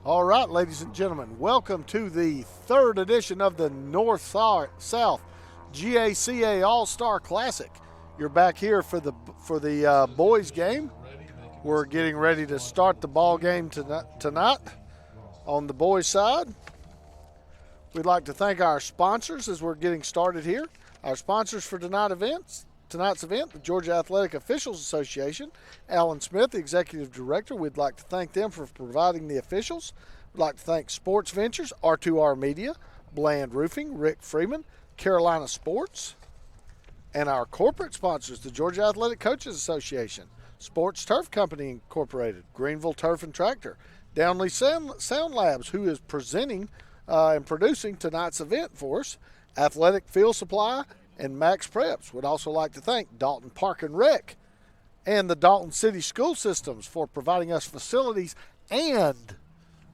All right, ladies and gentlemen, welcome to the third edition of the North-South GACA All-Star Classic. You're back here for the boys game. We're getting ready to start the ball game tonight on the boys side. We'd like to thank our sponsors as we're getting started here. Our sponsors for tonight's event, the Georgia Athletic Officials Association. Alan Smith, the Executive Director, we'd like to thank them for providing the officials. We'd like to thank Sports Ventures, R2R Media, Bland Roofing, Rick Freeman, Carolina Sports, and our corporate sponsors, the Georgia Athletic Coaches Association, Sports Turf Company Incorporated, Greenville Turf and Tractor, Downley Sound Labs, who is presenting and producing tonight's event for us, Athletic Field Supply, and Max Preps. Would also like to thank Dalton Park and Rec and the Dalton City School Systems for providing us facilities and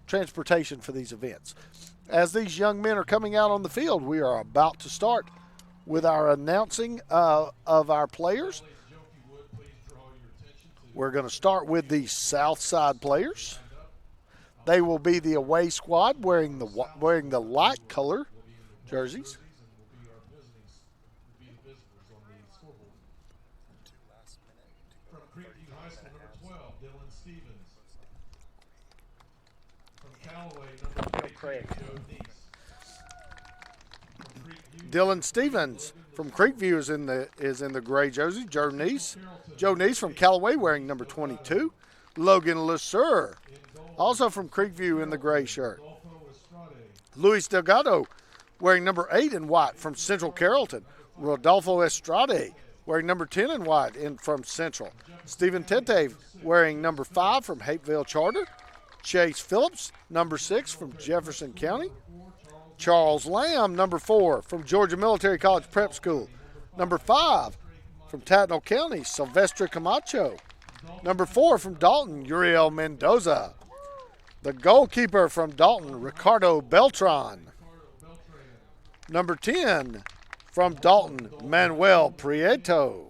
transportation for these events. As these young men are coming out on the field, we are about to start with our announcing of our players. We're going to start with the South Side players. They will be the away squad wearing the light color jerseys. Dylan Stevens from Creekview is in the gray jersey. Joe Neese from Callaway wearing number 22. Logan LeSueur, also from Creekview in the gray shirt. Luis Delgado wearing number 8 in white from Central Carrollton. Rodolfo Estrade wearing number 10 in white from Central. Stephen Tete wearing number 5 from Hapeville Charter. Chase Phillips, number 6 from Jefferson County. Charles Lamb, number 4 from Georgia Military College Prep School. Number 5 from Tattnall County, Silvestre Camacho. Number 4 from Dalton, Uriel Mendoza. The goalkeeper from Dalton, Ricardo Beltran. Number 10 from Dalton, Manuel Prieto.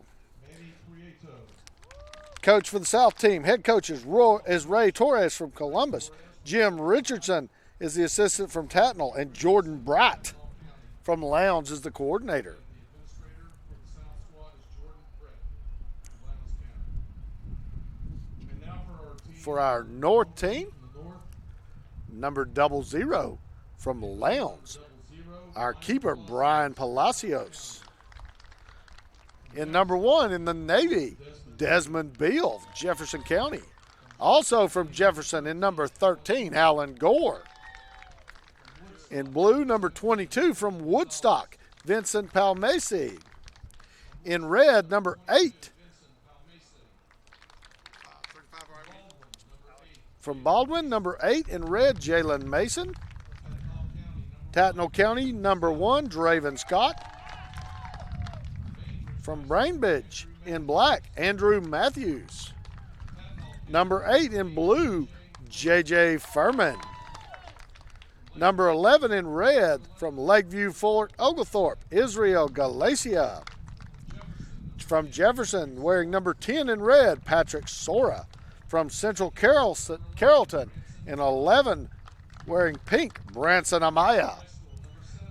Coach for the South team, head coach is Ray Torres from Columbus. Jim Richardson is the assistant from Tattnall, and Jordan Bright from Lowndes is the coordinator. For our North team, number 00 from Lowndes, our keeper Brian Palacios. In number 1 in the Navy, Desmond Beal, Jefferson County. Also from Jefferson in number 13, Alan Gore. In blue, number 22 from Woodstock, Vincent Palmesi. In red, number 8 from Baldwin, number 8 in red, Jalen Mason. Tattnall County, number 1, Draven Scott. From Brainbridge, in black, Andrew Matthews. Number 8 in blue, J.J. Furman. Number 11 in red from Lakeview Fort Oglethorpe, Israel Galacia. From Jefferson, wearing number 10 in red, Patrick Sora. From Central Carrollton, in 11, wearing pink, Branson Amaya.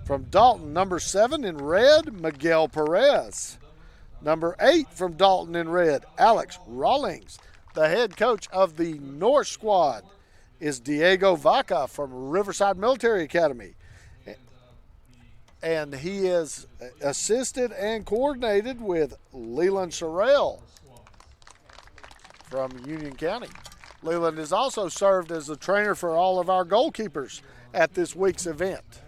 From Dalton, number 7 in red, Miguel Perez. Number 8 from Dalton in red, Alex Rawlings. The head coach of the North squad is Diego Vaca from Riverside Military Academy. And he is assisted and coordinated with Leland Sherrill from Union County. Leland has also served as the trainer for all of our goalkeepers at this week's event.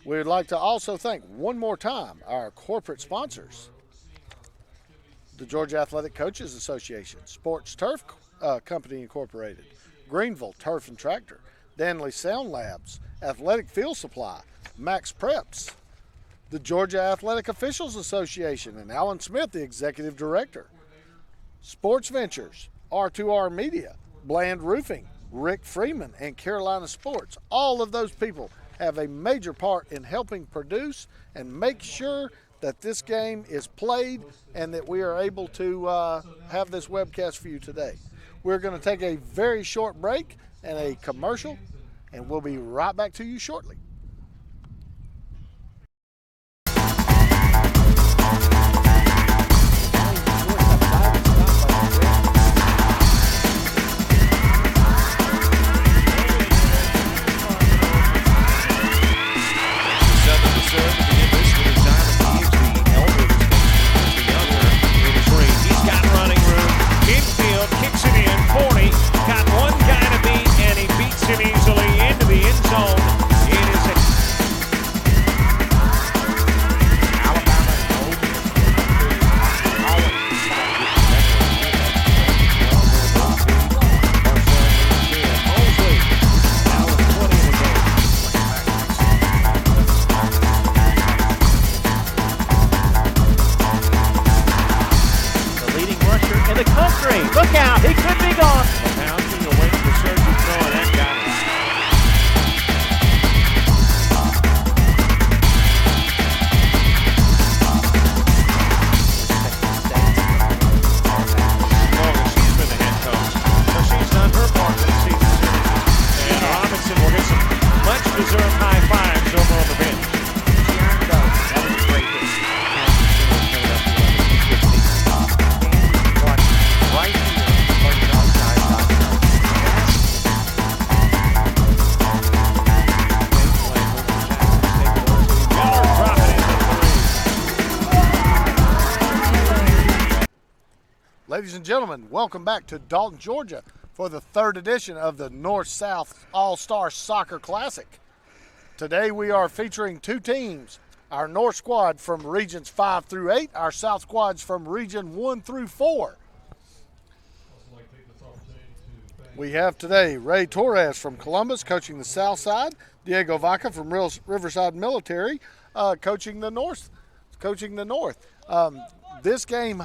We would like to also thank one more time our corporate sponsors, the Georgia Athletic Coaches Association, Sports Turf Company Incorporated, Greenville Turf and Tractor, Danley Sound Labs, Athletic Field Supply, Max Preps, the Georgia Athletic Officials Association, and Alan Smith, the Executive Director, Sports Ventures, R2R Media, Bland Roofing, Rick Freeman, and Carolina Sports. All of those people have a major part in helping produce and make sure that this game is played and that we are able to have this webcast for you today. We're going to take a very short break and a commercial, and we'll be right back to you shortly. Look out, he could be gone. Pouncing away from the surgeon throw, and that got him. She's been the head coach, so she's done her part of the season series. And Robinson will get some much-deserved high fives over on the bench. She earned those. That was a great hit. Right here. Ladies and gentlemen, welcome back to Dalton, Georgia for the third edition of the North-South All-Star Soccer Classic. Today we are featuring two teams, our North squad from Regions 5 through 8, our South squads from Region 1 through 4. We have today Ray Torres from Columbus coaching the South Side, Diego Vaca from Riverside Military coaching the North. This game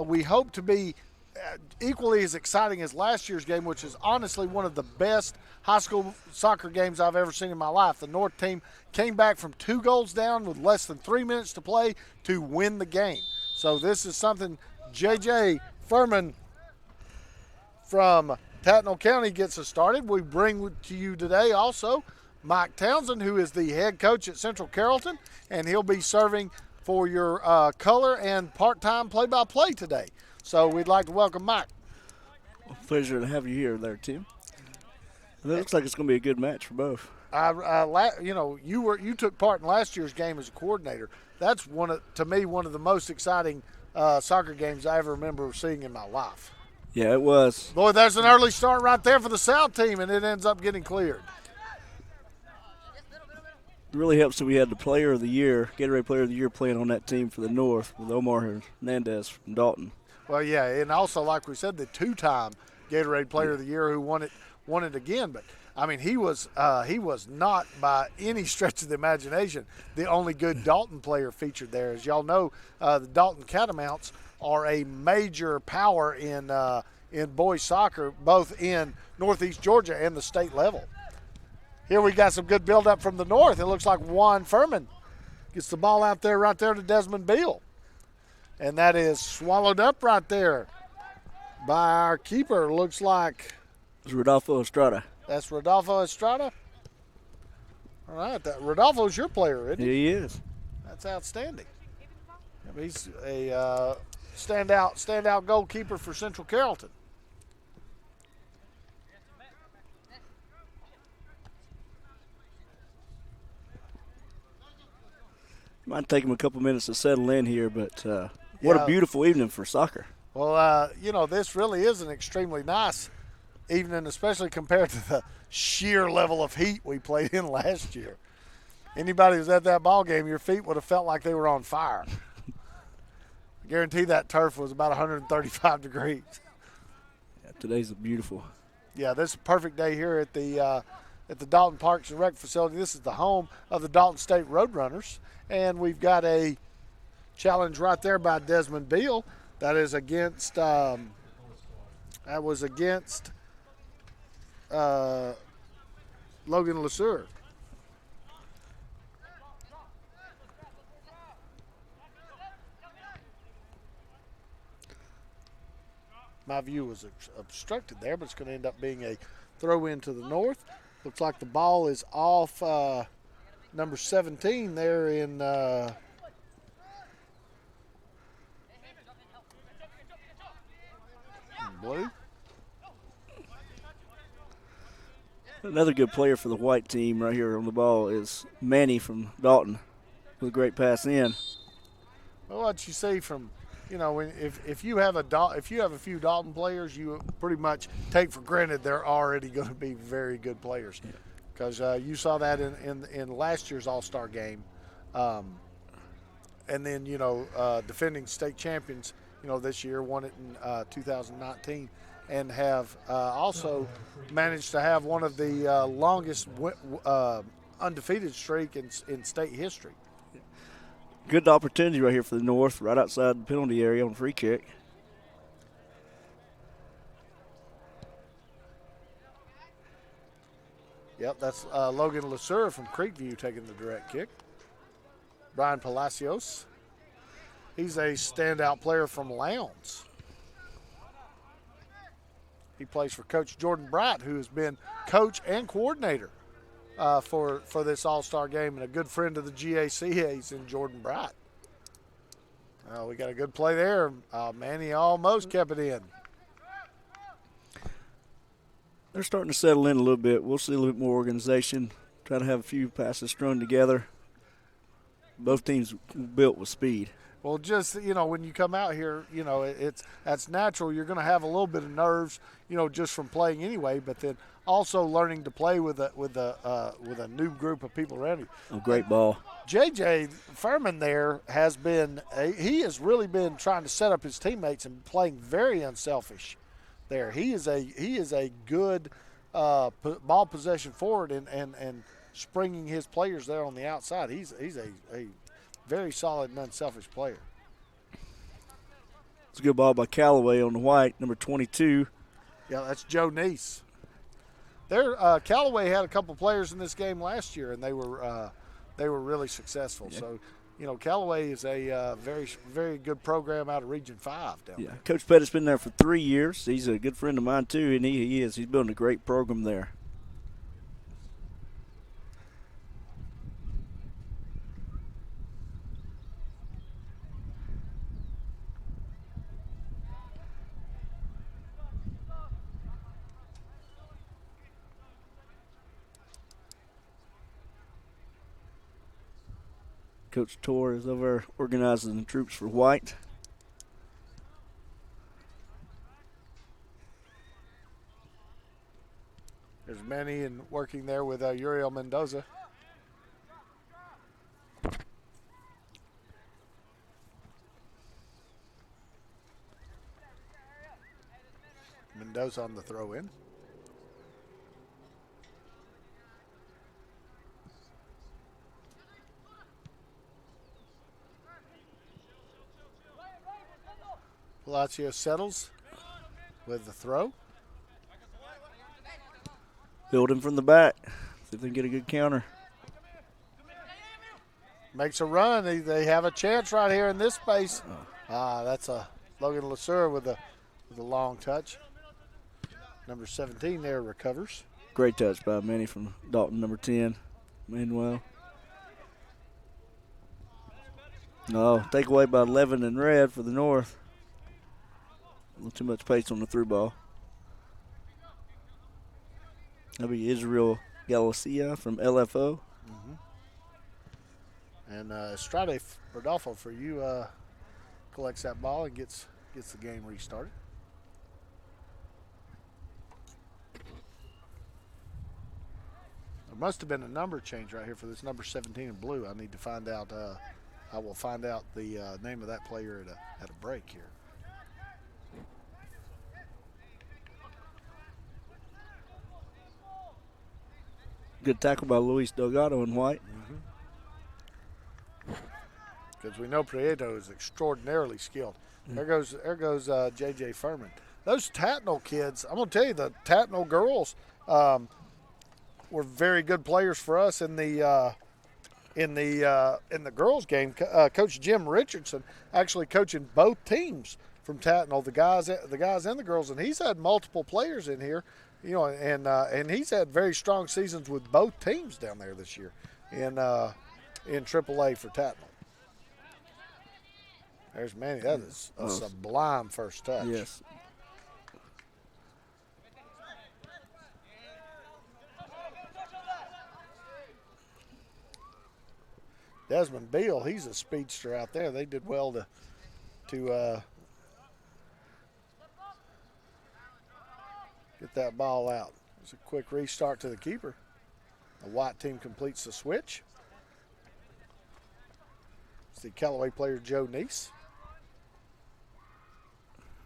we hope to be equally as exciting as last year's game, which is honestly one of the best high school soccer games I've ever seen in my life. The North team came back from 2 goals down with less than 3 minutes to play to win the game. So this is something J.J. Furman from Tattnall County gets us started. We bring to you today also Mike Townsend, who is the head coach at Central Carrollton, and he'll be serving for your color and part-time play-by-play today. So we'd like to welcome Mike. Pleasure to have you here there, Tim. It looks like it's going to be a good match for both. You took part in last year's game as a coordinator. That's to me one of the most exciting soccer games I ever remember seeing in my life. Yeah, it was. Boy, there's an early start right there for the South team, and it ends up getting cleared. It really helps that we had the Player of the Year, Gatorade Player of the Year, playing on that team for the North with Omar Hernandez from Dalton. Well, yeah, and also, like we said, the 2-time Gatorade Player of the Year who won it again. But I mean, he was not by any stretch of the imagination the only good Dalton player featured there. As y'all know, the Dalton Catamounts are a major power in boys soccer, both in Northeast Georgia and the state level. Here we got some good build-up from the North. It looks like Juan Furman gets the ball out there right there to Desmond Beal. And that is swallowed up right there by our keeper. Looks like it's Rodolfo Estrada. That's Rodolfo Estrada. All right, Rodolfo's your player, isn't he? He is. That's outstanding. He's a standout goalkeeper for Central Carrollton. Might take him a couple minutes to settle in here, but what a beautiful evening for soccer. Well, this really is an extremely nice evening, especially compared to the sheer level of heat we played in last year. Anybody who was at that ball game, your feet would have felt like they were on fire. I guarantee that turf was about 135 degrees. Yeah, today's beautiful. Yeah, this is a perfect day here at the Dalton Parks and Rec facility. This is the home of the Dalton State Roadrunners, and we've got a challenge right there by Desmond Beal. That is against Logan LeSueur. my view was obstructed there, but it's going to end up being a throw in to the North. Looks like the ball is off number 17 there in blue. Another good player for the white team right here on the ball is Manny from Dalton with a great pass in. Well, what you see from, if you have a few Dalton players, you pretty much take for granted they're already going to be very good players, because you saw that in last year's All-Star game, and then defending state champions, this year won it in 2019. And have also managed to have one of the longest undefeated streak in state history. Good opportunity right here for the North, right outside the penalty area on free kick. Yep, that's Logan Lasur from Creekview taking the direct kick. Brian Palacios. He's a standout player from Lowndes. He plays for Coach Jordan Bright, who has been coach and coordinator for this All-Star game, and a good friend of the GACA's in Jordan Bright. We got a good play there. Manny almost kept it in. They're starting to settle in a little bit. We'll see a little bit more organization, try to have a few passes strung together. Both teams built with speed. Well, just, when you come out here, that's natural. You're going to have a little bit of nerves, just from playing anyway, but then also learning to play with a new group of people around you. A great ball. JJ Furman there he has really been trying to set up his teammates and playing very unselfish there. He is a good ball possession forward and springing his players there on the outside. He's a very solid and unselfish player. It's a good ball by Callaway on the white, number 22. Yeah, that's Joe Neese. Callaway had a couple players in this game last year, and they were really successful. Yeah. So, Callaway is a very, very good program out of Region 5 down there. Coach Pettit's been there for 3 years. He's a good friend of mine, too, and he's building a great program there. Coach Torr is over organizing the troops for white. There's Manny and working there with Uriel Mendoza. Mendoza on the throw in. Palacio settles with the throw. Building from the back. See if they can get a good counter. Makes a run. They have a chance right here in this space. That's a Logan Lasur with a long touch. Number 17 there recovers. Great touch by Manny from Dalton, number 10, Manuel. Take away by 11 in red for the North. A little too much pace on the through ball. That'll be Israel Galicia from LFO. Mm-hmm. And Estrade Rodolfo for you collects that ball and gets the game restarted. There must have been a number change right here for this number 17 in blue. I need to find out. I will find out the name of that player at a break here. Good tackle by Luis Delgado in white. Because we know Prieto is extraordinarily skilled. There goes J.J. Furman. Those Tatnall kids, I'm going to tell you, the Tatnall girls were very good players for us in the girls game. Coach Jim Richardson actually coaching both teams from Tatnall, the guys and the girls, and he's had multiple players in here, you know, and he's had very strong seasons with both teams down there this year in AAA for Tatnall. There's Manny. That is a sublime first touch. Yes. Desmond Beal, he's a speedster out there. They did well to get that ball out. It's a quick restart to the keeper. The white team completes the switch. It's the Callaway player Joe Neese.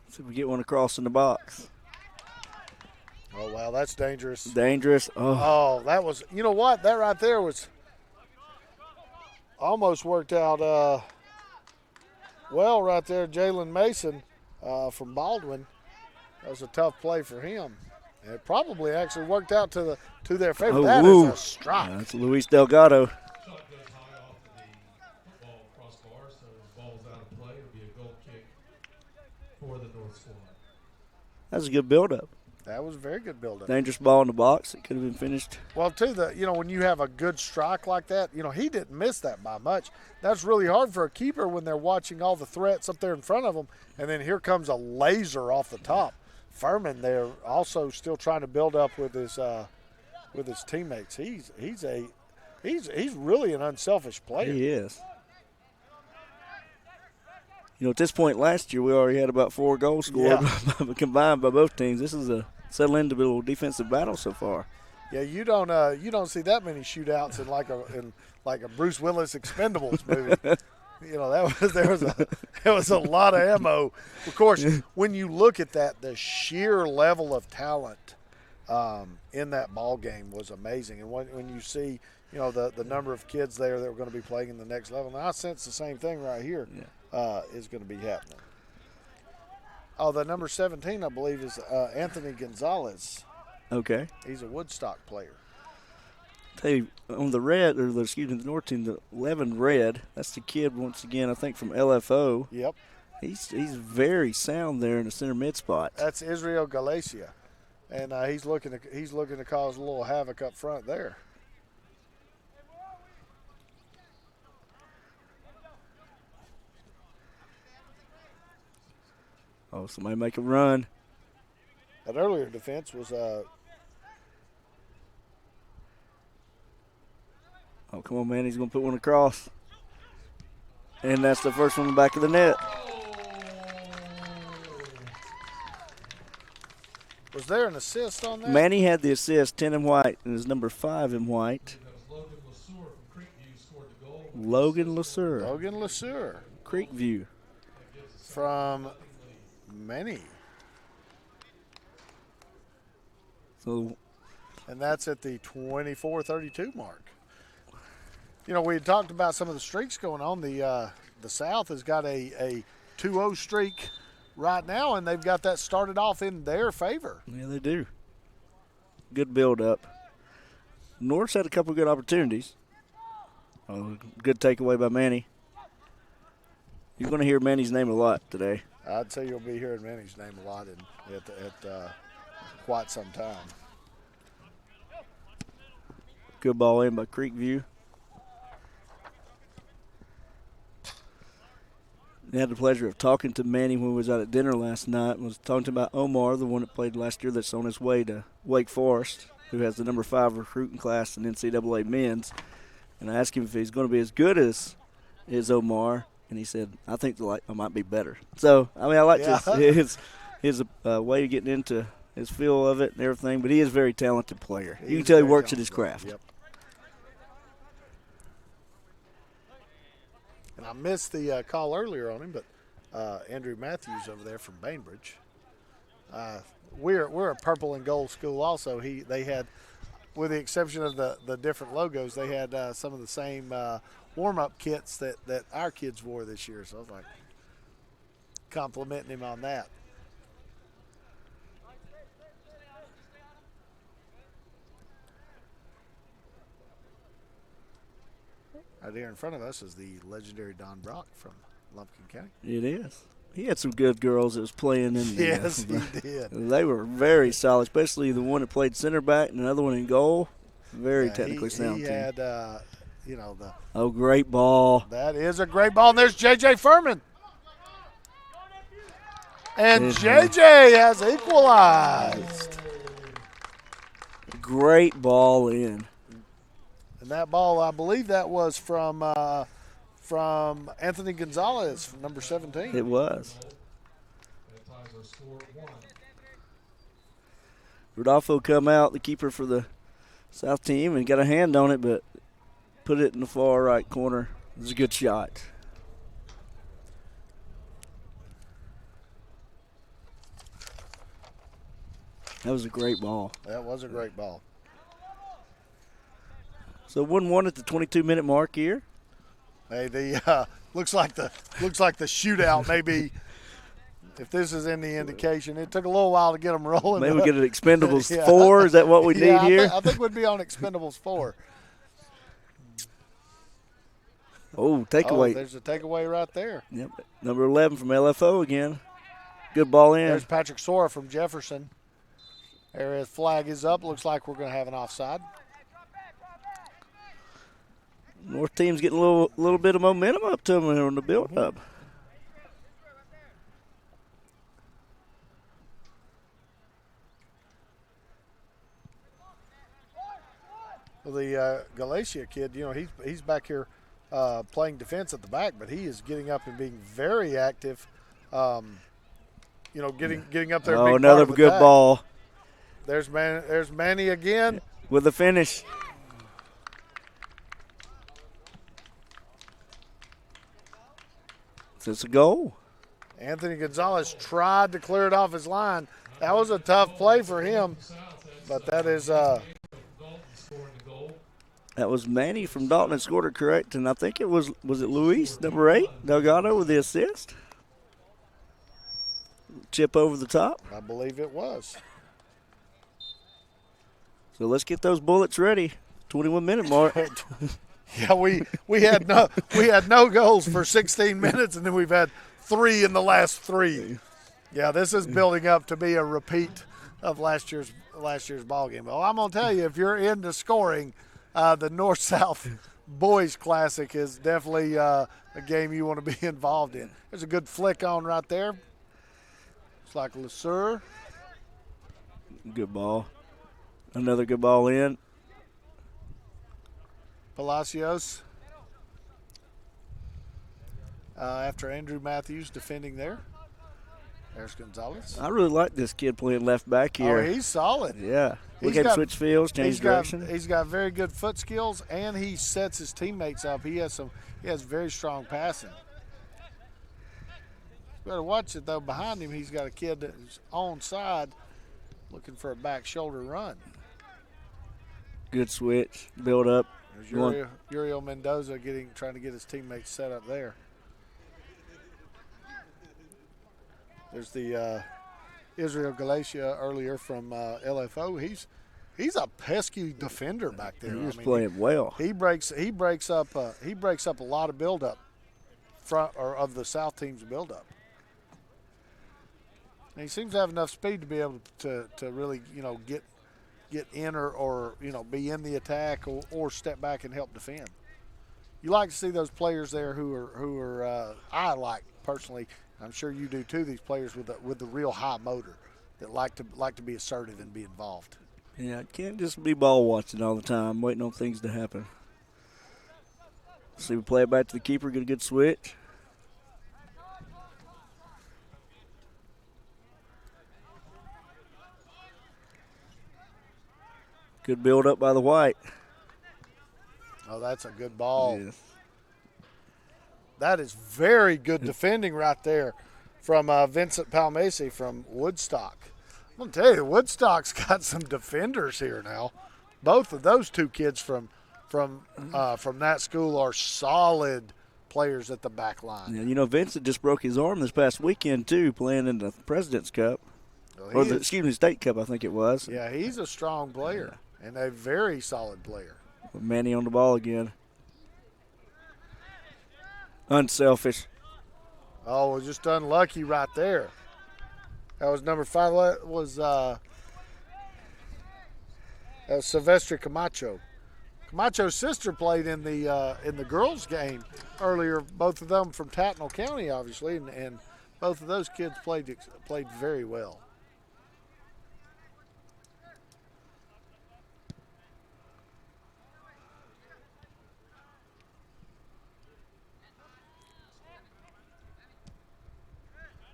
See if we get one across in the box. Oh, wow, that's dangerous. Dangerous. Oh, that was, you know what? That right there was almost worked out well right there. Jalen Mason from Baldwin. That was a tough play for him. And it probably actually worked out to their favor. That is a strike. That's Luis Delgado. Shot goes high off of the ball crossbar, so the ball's out of play. It'll be a goal kick for the North squad. That's a good build-up. That was a very good build-up. Dangerous ball in the box. It could have been finished. Well, too, when you have a good strike like that, he didn't miss that by much. That's really hard for a keeper when they're watching all the threats up there in front of them, and then here comes a laser off the top. Furman there also still trying to build up with his teammates. He's really an unselfish player. He is. At this point last year, we already had about 4 goals scored combined by both teams. This is a settle into a little defensive battle so far. Yeah, you don't see that many shootouts in like a Bruce Willis Expendables movie. There was a lot of ammo. Of course, when you look at that, the sheer level of talent in that ball game was amazing. And when you see, the number of kids there that were going to be playing in the next level, and I sense the same thing right here is going to be happening. Oh, the number 17, I believe, is Anthony Gonzalez. Okay. He's a Woodstock player. Tell you, on the red, the North team, the 11 red, that's the kid once again, I think from LFO. Yep. He's very sound there in the center mid spot. That's Israel Galacia, and he's looking to cause a little havoc up front there. Oh, somebody make a run. That earlier defense was Oh, come on, man. He's going to put one across. And that's the first one in the back of the net. Was there an assist on that? Manny had the assist, 10 in white, and his number 5 in white. Logan LeSueur from Creekview scored the goal. Logan LeSueur. Creekview. From Manny. So, and that's at the 24-32 mark. We had talked about some of the streaks going on. The South has got a 2-0 streak right now, and they've got that started off in their favor. Yeah, they do. Good build-up. North's had a couple of good opportunities. Oh, good takeaway by Manny. You're going to hear Manny's name a lot today. I'd say you'll be hearing Manny's name a lot at quite some time. Good ball in by Creekview. I had the pleasure of talking to Manny when we was out at dinner last night. Was talking about Omar, the one that played last year that's on his way to Wake Forest, who has the number 5 recruiting class in NCAA men's. And I asked him if he's going to be as good as Omar, and he said, I think I might be better. So, I like his way of getting into his feel of it and everything, but he is a very talented player. You can tell he works at his craft. Yep. And I missed the call earlier on him, but Andrew Matthews over there from Bainbridge. We're a purple and gold school also. They had, with the exception of the different logos, they had some of the same warm-up kits that our kids wore this year. So I was like complimenting him on that. Right here in front of us is the legendary Don Brock from Lumpkin County. It is. He had some good girls that was playing in there. Yes, he did. They were very solid, especially the one that played center back and another one in goal. Very technically sound He team. had, Oh, great ball. that is a great ball. And there's J.J. Furman. And J.J. has equalized. Great ball in. And that ball, I believe that was from Anthony Gonzalez, from number 17. It was. That ties our score at 1. Rodolfo come out, the keeper for the South team, and got a hand on it, but put it in the far right corner. It was a good shot. That was a great ball. That was a great ball. So 1-1 at the 22-minute mark here. Hey, the looks like the shootout maybe. If this is any indication, it took a little while to get them rolling. Maybe we get an Expendables Yeah. 4. Is that what we need Yeah, here? I think we'd be on Expendables 4. Oh, takeaway. There's a takeaway right there. Yep. Number 11 from LFO again. Good ball in. There's Patrick Sora from Jefferson. There his flag is up. Looks like we're going to have an offside. North team's getting a little bit of momentum up to them on the build-up. Well, the Galatia kid, he's back here playing defense at the back, but he is getting up and being very active. Getting up there. And being Another part of the good attack. ball There's Manny again. with the finish. It's a goal. Anthony Gonzalez tried to clear it off his line. That was a tough play for him, but that is Dalton scoring the goal. That was Manny from Dalton that scored it correct, and I think it was it Luis, number 8, Delgado with the assist? Chip over the top. I believe it was. So let's get those bullets ready. 21-minute mark. Yeah, we had no goals for 16 minutes, and then we've had 3 in the last 3. Yeah, this is building up to be a repeat of last year's ball game. Well, I'm gonna tell you, if you're into scoring, the North-South Boys Classic is definitely a game you want to be involved in. There's a good flick on right there. It's like LeSueur. Good ball. Another good ball in. Palacios. After Andrew Matthews defending there. There's Gonzalez. I really like this kid playing left back here. Oh, he's solid. Yeah. He's Look at him got- switch fields, change direction. He's got very good foot skills, and he sets his teammates up. He has very strong passing. You better watch it though. Behind him, he's got a kid that's onside, looking for a back shoulder run. Good switch, build up. There's Uriel Mendoza trying to get his teammates set up there. There's the Israel Galatia earlier from LFO. He's a pesky defender back there. He was playing well. He breaks up a lot of buildup of the South team's buildup. And he seems to have enough speed to be able to really get in or be in the attack or step back and help defend. You like to see those players there who are I like personally. I'm sure you do too. These players with the real high motor that like to be assertive and be involved. Yeah, it can't just be ball watching all the time, waiting on things to happen. See, we play it back to the keeper, get a good switch. Good build up by the white. Oh, that's a good ball. Yes. That is very good defending right there from Vincent Palmesi from Woodstock. I'm going to tell you, Woodstock's got some defenders here now. Both of those two kids from that school are solid players at the back line. Yeah, Vincent just broke his arm this past weekend, too, playing in the President's Cup. Well, State Cup, I think it was. Yeah, he's a strong player and a very solid player. Manny on the ball again. Unselfish. Oh, was just unlucky right there. That was number 5. That was Silvestre Camacho. Camacho's sister played in the girls' game earlier. Both of them from Tattnall County, obviously, and both of those kids played very well.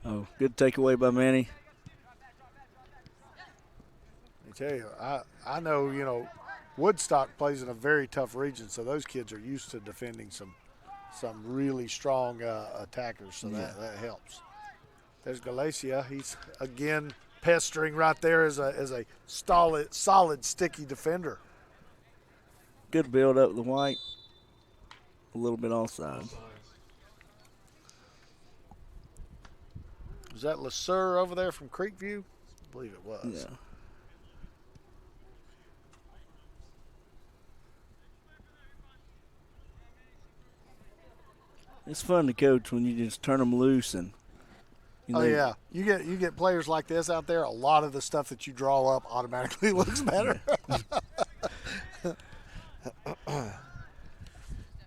Oh, good takeaway by Manny. I tell you, I know, Woodstock plays in a very tough region, so those kids are used to defending some really strong attackers, so that helps. There's Galicia. He's again pestering right there as a solid, sticky defender. Good build up the white. A little bit offside. Was that LeSueur over there from Creekview? I believe it was. Yeah. It's fun to coach when you just turn them loose and. Yeah, you get players like this out there. A lot of the stuff that you draw up automatically looks better.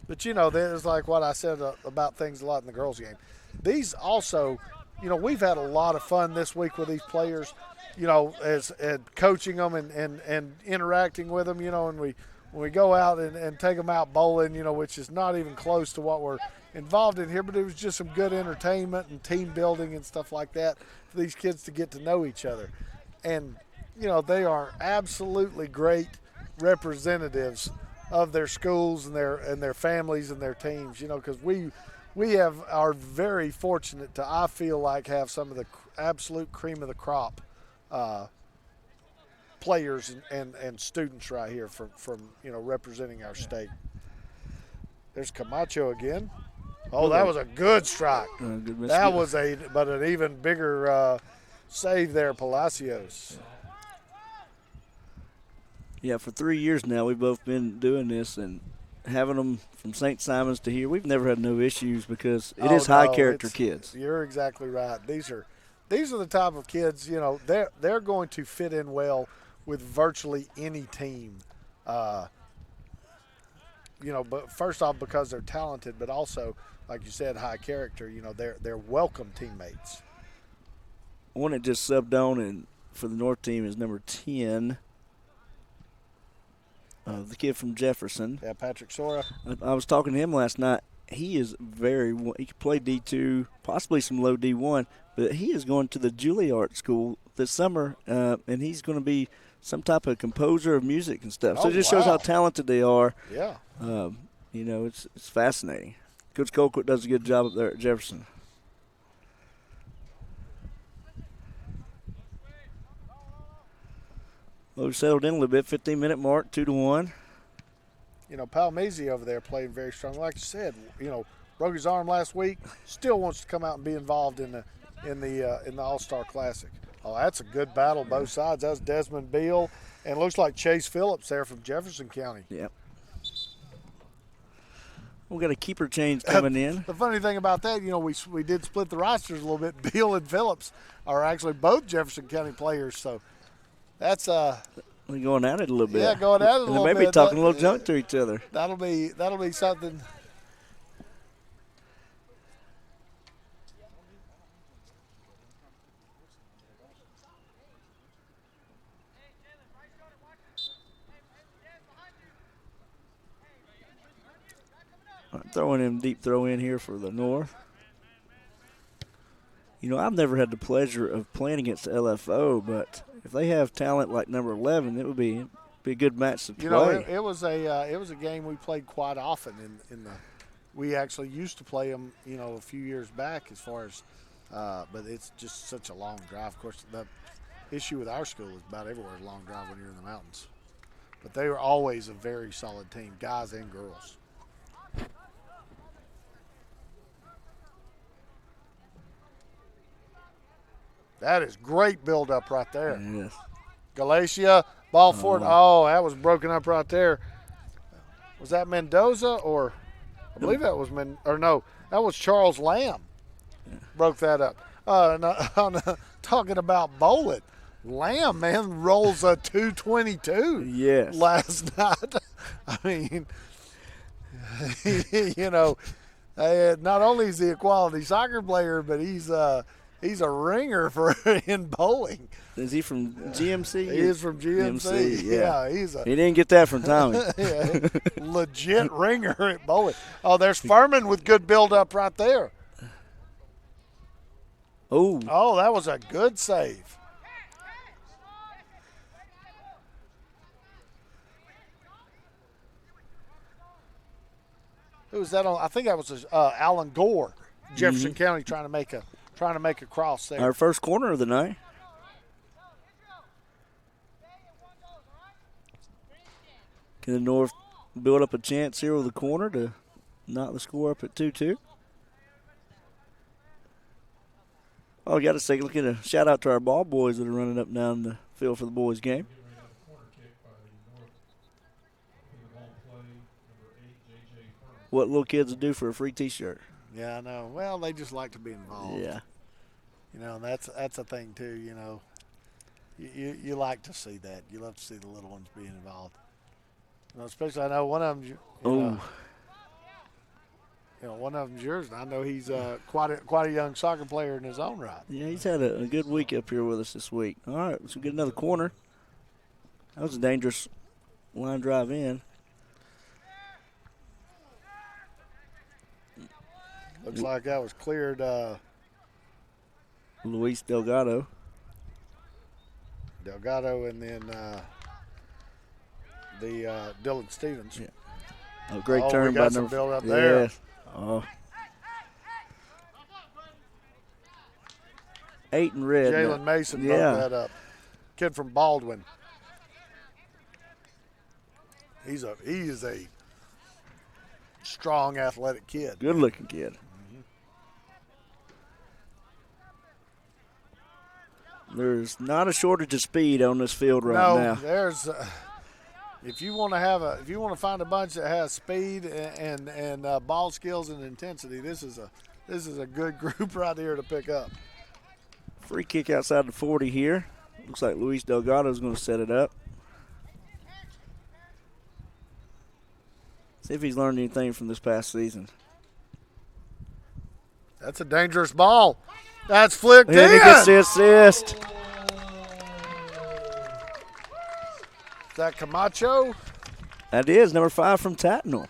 But there's like what I said about things a lot in the girls' game. These also, we've had a lot of fun this week with these players. As coaching them and interacting with them. And when we go out and take them out bowling, which is not even close to what we're involved in here, but it was just some good entertainment and team building and stuff like that for these kids to get to know each other. And, they are absolutely great representatives of their schools and their families and their teams, because we are very fortunate to, I feel like, have some of the absolute cream of the crop players and students right here from representing our state. There's Camacho again. Oh, that was a good strike. That was but an even bigger save there, Palacios. Yeah, for 3 years now we've both been doing this and having them from St. Simon's to here. We've never had no issues because it is high character kids. You're exactly right. These are the type of kids. They're going to fit in well with virtually any team. But first off, because they're talented, but also, like you said, high character. They're welcome teammates. One that just subbed on and for the North team is number 10. The kid from Jefferson. Yeah, Patrick Sora. I was talking to him last night. He is he could play D2, possibly some low D1, but he is going to the Juilliard School this summer, and he's going to be some type of composer of music and stuff. So it just shows how talented they are. Yeah. It's fascinating. Coach Colquitt does a good job up there at Jefferson. Well, we've settled in a little bit. 15-minute mark, 2-1. Palmese over there playing very strong. Like you said, broke his arm last week. Still wants to come out and be involved in the All-Star Classic. Oh, that's a good battle, both sides. That's Desmond Beal, and looks like Chase Phillips there from Jefferson County. Yep. We got a keeper change coming in. The funny thing about that, we did split the rosters a little bit. Beal and Phillips are actually both Jefferson County players, so that's we're going at it a little bit. Yeah, going at it a little bit. And they may be talking a little junk to each other. That'll be something. Throwing him deep throw in here for the North. I've never had the pleasure of playing against the LFO, but if they have talent like number 11, it would be a good match to play. It was a game we played quite often we actually used to play them, a few years back as far as, but it's just such a long drive. Of course, the issue with our school is about everywhere is a long drive when you're in the mountains. But they were always a very solid team, guys and girls. That is great build-up right there. Yes. Galatia, ball forward. Oh, that was broken up right there. Was that Mendoza or I believe that was that was Charles Lamb. Yeah. broke that up. Talking about bowling, Lamb, man, rolls a 222 Yes. last night. I mean, you know, not only is he a quality soccer player, but he's a ringer for in bowling. Is he from GMC? He is from GMC. Yeah. He's a He didn't get that from Tommy. legit ringer at bowling. Oh, there's Furman with good build-up right there. Oh, that was a good save. Who was that on? I think that was Alan Gore, Jefferson County, trying to make a cross there. Our first corner of the night. Can the North build up a chance here with the corner to knock the score up at 2-2? Oh, got to take a look at a shout out to our ball boys that are running up and down the field for the boys' game. What little kids would do for a free T-shirt. Yeah, I know. Well, they just like to be involved. Yeah. You know, that's a thing too. You know, you like to see that. You love to see the little ones being involved. You know, especially I know one of them. One of them's yours. And I know he's quite a young soccer player in his own right. Yeah, he's had a good week up here with us this week. All right, let's get another corner. That was a dangerous line drive in. Looks like that was cleared. Luis Delgado. And then the Dylan Stevens. Yeah. A great turn we got by some number. build up there. Yes. Oh. 8 and red. Jalen Mason broke that up. Kid from Baldwin. He is a strong, athletic kid. Good looking kid. There's not a shortage of speed on this field right now. No, there's. If you want to find a bunch that has speed and ball skills and intensity, this is a good group right here to pick up. Free kick outside the 40 here. Looks like Luis Delgado is going to set it up. See if he's learned anything from this past season. That's a dangerous ball. That's flicked in. And he gets the assist. Is that Camacho? That is number 5 from Tatnall.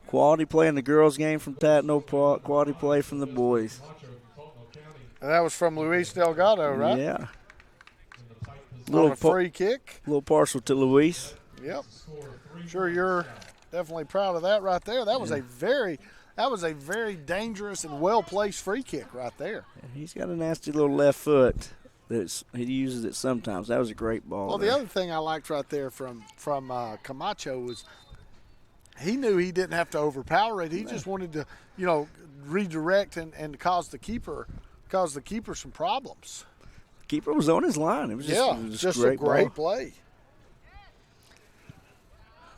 Quality play in the girls' game from Tatnall. Quality play from the boys. And that was from Luis Delgado, right? Yeah. Little free kick. A little partial to Luis. Yep. Sure, you're definitely proud of that right there. That was a very dangerous and well-placed free kick right there. He's got a nasty little left foot. He uses it sometimes. That was a great ball. Well, the other thing I liked right there from Camacho was he knew he didn't have to overpower it. He just wanted to, redirect and cause the keeper some problems. Keeper was on his line. It was just a great play.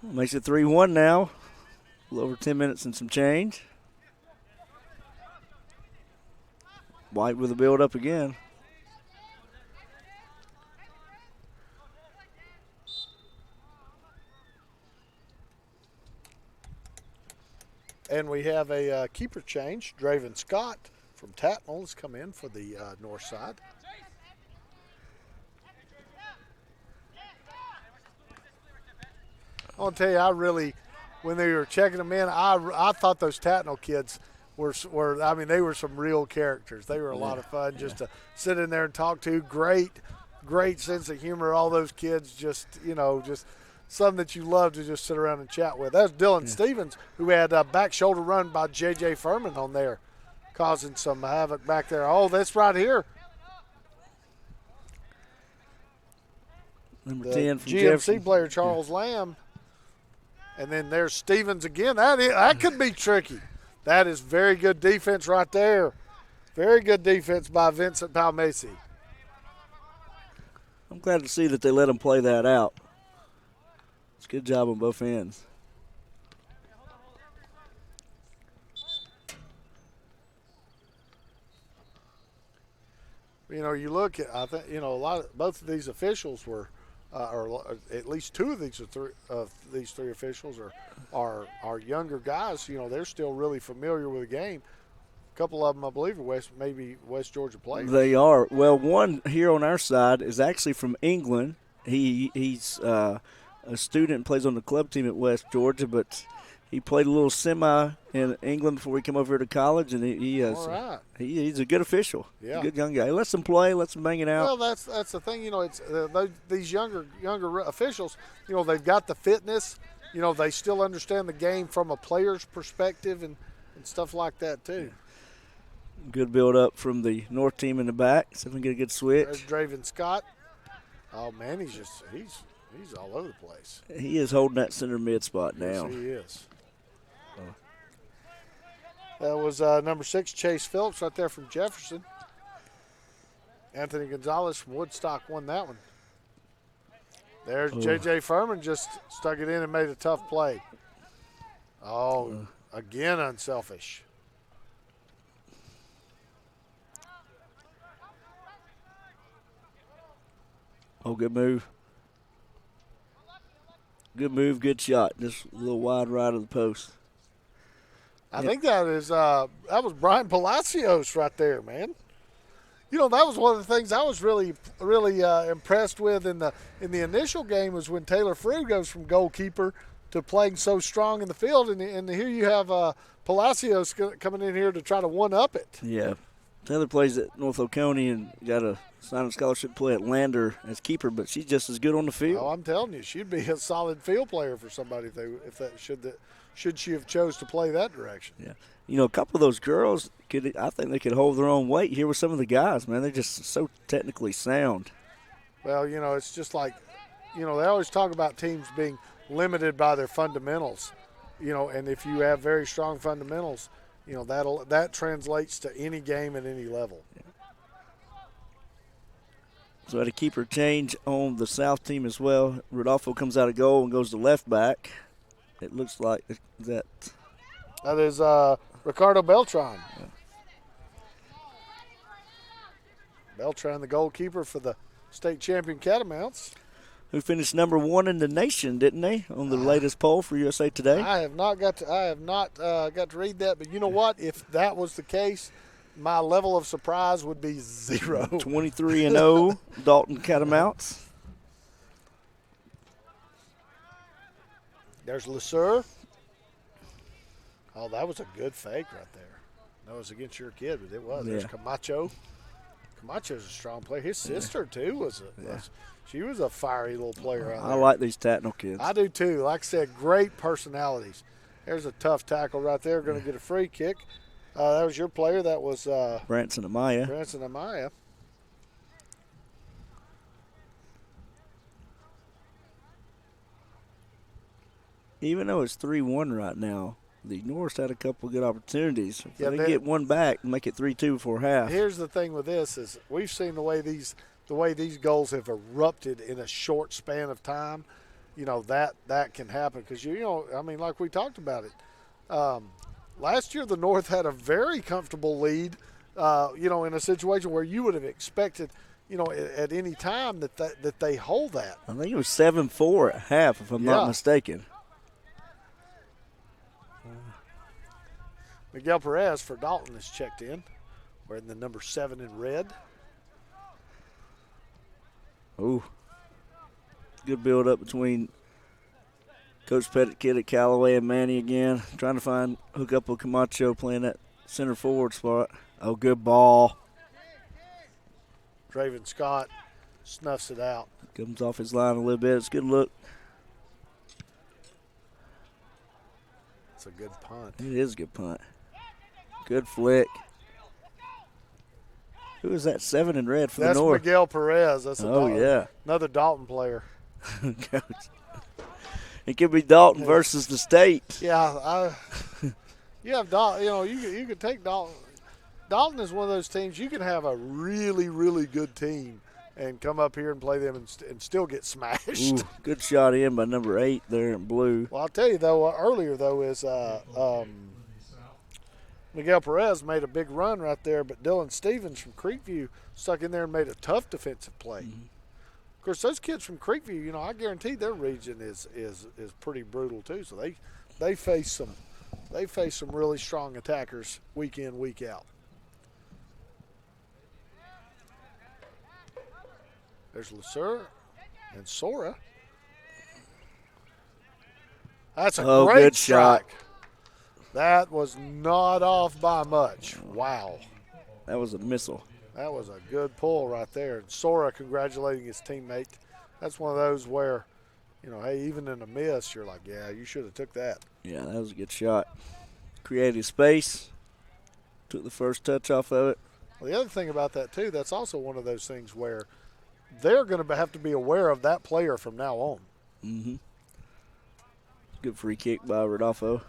Makes it 3-1 now. A little over 10 minutes and some change. White with a build up again. And we have a keeper change. Draven Scott from Tatnall has come in for the north side. I want to tell you, when they were checking them in, I thought those Tatnall kids were they were some real characters. They were a lot of fun just to sit in there and talk to. Great sense of humor. All those kids just some that you love to just sit around and chat with. That was Dylan Stevens, who had a back shoulder run by J.J. Furman on there, causing some havoc back there. Oh, that's right here. Number 10 from GMC Jefferson. player Charles Lamb. And then there's Stevens again. That could be tricky. That is very good defense right there. Very good defense by Vincent Palmesi. I'm glad to see that they let him play that out. It's a good job on both ends. You know, you look at, I think, you know, both of these officials were, or at least two of these three officials are younger guys. You know, they're still really familiar with the game. A couple of them, I believe, are maybe West Georgia players. They are. Well, one here on our side is actually from England. He's a student and plays on the club team at West Georgia, but he played a little semi in England before he came over here to college, and he's a good official. Yeah. A good young guy. He lets them play, lets them bang it out. Well, that's the thing. You know, it's these younger officials. You know, they've got the fitness. You know, they still understand the game from a player's perspective and stuff like that too. Good build up from the North team in the back. See if we can get a good switch. There's Draven Scott. Oh man, he's all over the place. He is holding that center mid spot down. Yes, he is. That was number 6, Chase Phillips, right there from Jefferson. Anthony Gonzalez from Woodstock won that one. There's J.J. Furman, just stuck it in and made a tough play. Again unselfish. Good move. Good move, good shot. Just a little wide right of the post. I think that was Brian Palacios right there, man. You know, that was one of the things I was really impressed with in the initial game was when Taylor Frew goes from goalkeeper to playing so strong in the field, and here you have Palacios coming in here to try to one-up it. Yeah. Taylor plays at North Oconee and got a signing scholarship to play at Lander as keeper, but she's just as good on the field. Oh, I'm telling you, she'd be a solid field player for somebody should she have chose to play that direction. Yeah. You know, a couple of those girls, I think they could hold their own weight here with some of the guys, man. They're just so technically sound. Well, you know, it's just like, you know, they always talk about teams being limited by their fundamentals, you know, and if you have very strong fundamentals, you know, that translates to any game at any level. Yeah. So had a keeper change on the South team as well. Rodolfo comes out of goal and goes to left back. It looks like that. That is Ricardo Beltran. Yeah. Beltran, the goalkeeper for the state champion Catamounts. Who finished number 1 in the nation, didn't they, on the latest poll for USA Today? I have not got to read that, but you know what? If that was the case, my level of surprise would be 0. 23-0, Dalton Catamounts. There's LeSueur. Oh, that was a good fake right there. That was against your kid, but it was. Yeah. There's Camacho. Camacho's a strong player. His sister, too, she was a fiery little player out there. I like these Tatnall kids. I do, too. Like I said, great personalities. There's a tough tackle right there. Going to get a free kick. That was your player. That was Branson Amaya. Branson Amaya. Even though it's 3-1 right now, the Norse had a couple of good opportunities. If they get one back and make it 3-2 before half. Here's the thing with this is we've seen the way these goals have erupted in a short span of time. You know, that can happen because, you know, I mean, like we talked about it. Last year the North had a very comfortable lead, you know, in a situation where you would have expected, you know, at any time that they hold that. I think it was 7-4 at half, if I'm not mistaken. Miguel Perez for Dalton is checked in, wearing the number 7 in red. Ooh. Good build up between Coach Pettit Kid at Callaway and Manny again. Trying to hook up with Camacho playing that center forward spot. Oh, good ball. Draven Scott snuffs it out. Comes off his line a little bit. It's a good look. It's a good punt. It is a good punt. Good flick. Who is that 7 in red for the North? That's Miguel Perez. That's yeah. Another Dalton player. It could be Dalton versus the state. Yeah, you have Dalton. You know, you could take Dalton. Dalton is one of those teams you can have a really, really good team and come up here and play them and still get smashed. Ooh, good shot in by number 8 there in blue. Well, I'll tell you though, earlier though is Miguel Perez made a big run right there, but Dylan Stevens from Creekview stuck in there and made a tough defensive play. Of course, those kids from Creekview, you know, I guarantee their region is pretty brutal too. So they face some really strong attackers week in, week out. There's LeSueur and Sora. That's a great good shot. strike. That was not off by much. Wow. That was a missile. That was a good pull right there. And Sora congratulating his teammate. That's one of those where, you know, hey, even in a miss, you're like, yeah, you should have took that. Yeah, that was a good shot. Created space. Took the first touch off of it. Well, the other thing about that, too, that's also one of those things where they're going to have to be aware of that player from now on. Mm-hmm. Good free kick by Rodolfo.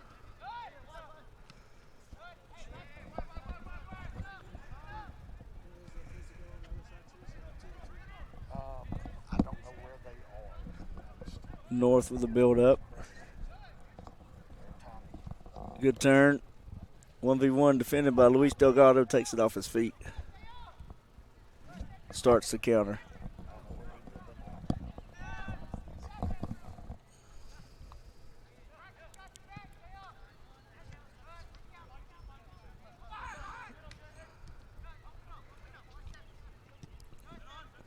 I don't know where they are. North with the build-up. Good turn. 1v1 defended by Luis Delgado. Takes it off his feet. Starts the counter.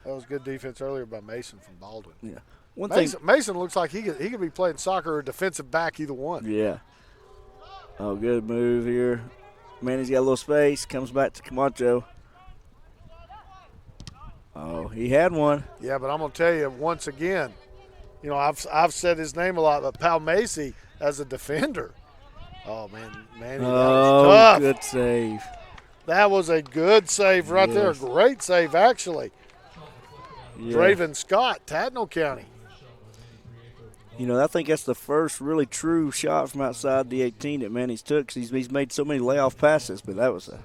That was good defense earlier by Mason from Baldwin. Yeah. Mason looks like he could be playing soccer or defensive back, either one. Yeah. Oh, good move here. Manny's got a little space. Comes back to Camacho. Oh, he had one. Yeah, but I'm going to tell you once again, you know, I've said his name a lot, but Pal Macy as a defender. Oh, man, Manny, that was tough. Good save. That was a good save right there. A great save, actually. Yeah. Draven Scott, Tatnall County. You know, I think that's the first really true shot from outside the 18 that Manny's took. 'Cause he's made so many layoff passes, but that was a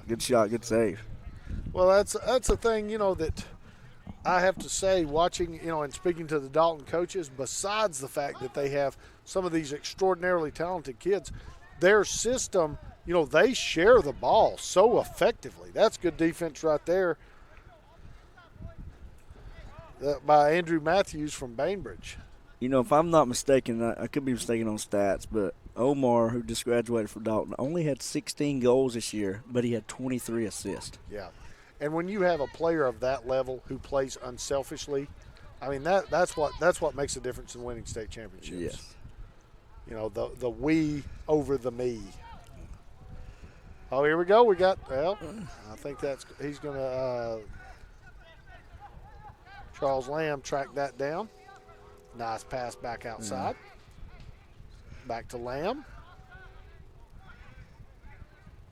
good shot, good save. Well, that's the thing, you know, that I have to say, watching, you know, and speaking to the Dalton coaches, besides the fact that they have some of these extraordinarily talented kids, their system, you know, they share the ball so effectively. That's good defense right there by Andrew Matthews from Bainbridge. You know, if I'm not mistaken, I could be mistaken on stats, but Omar, who just graduated from Dalton, only had 16 goals this year, but he had 23 assists. Yeah. And when you have a player of that level who plays unselfishly, I mean, that's what makes a difference in winning state championships. Yes. You know, the we over the me. Oh, here we go. We got, well, I think he's going to, Charles Lamb track that down. Nice pass back outside. Back to Lamb.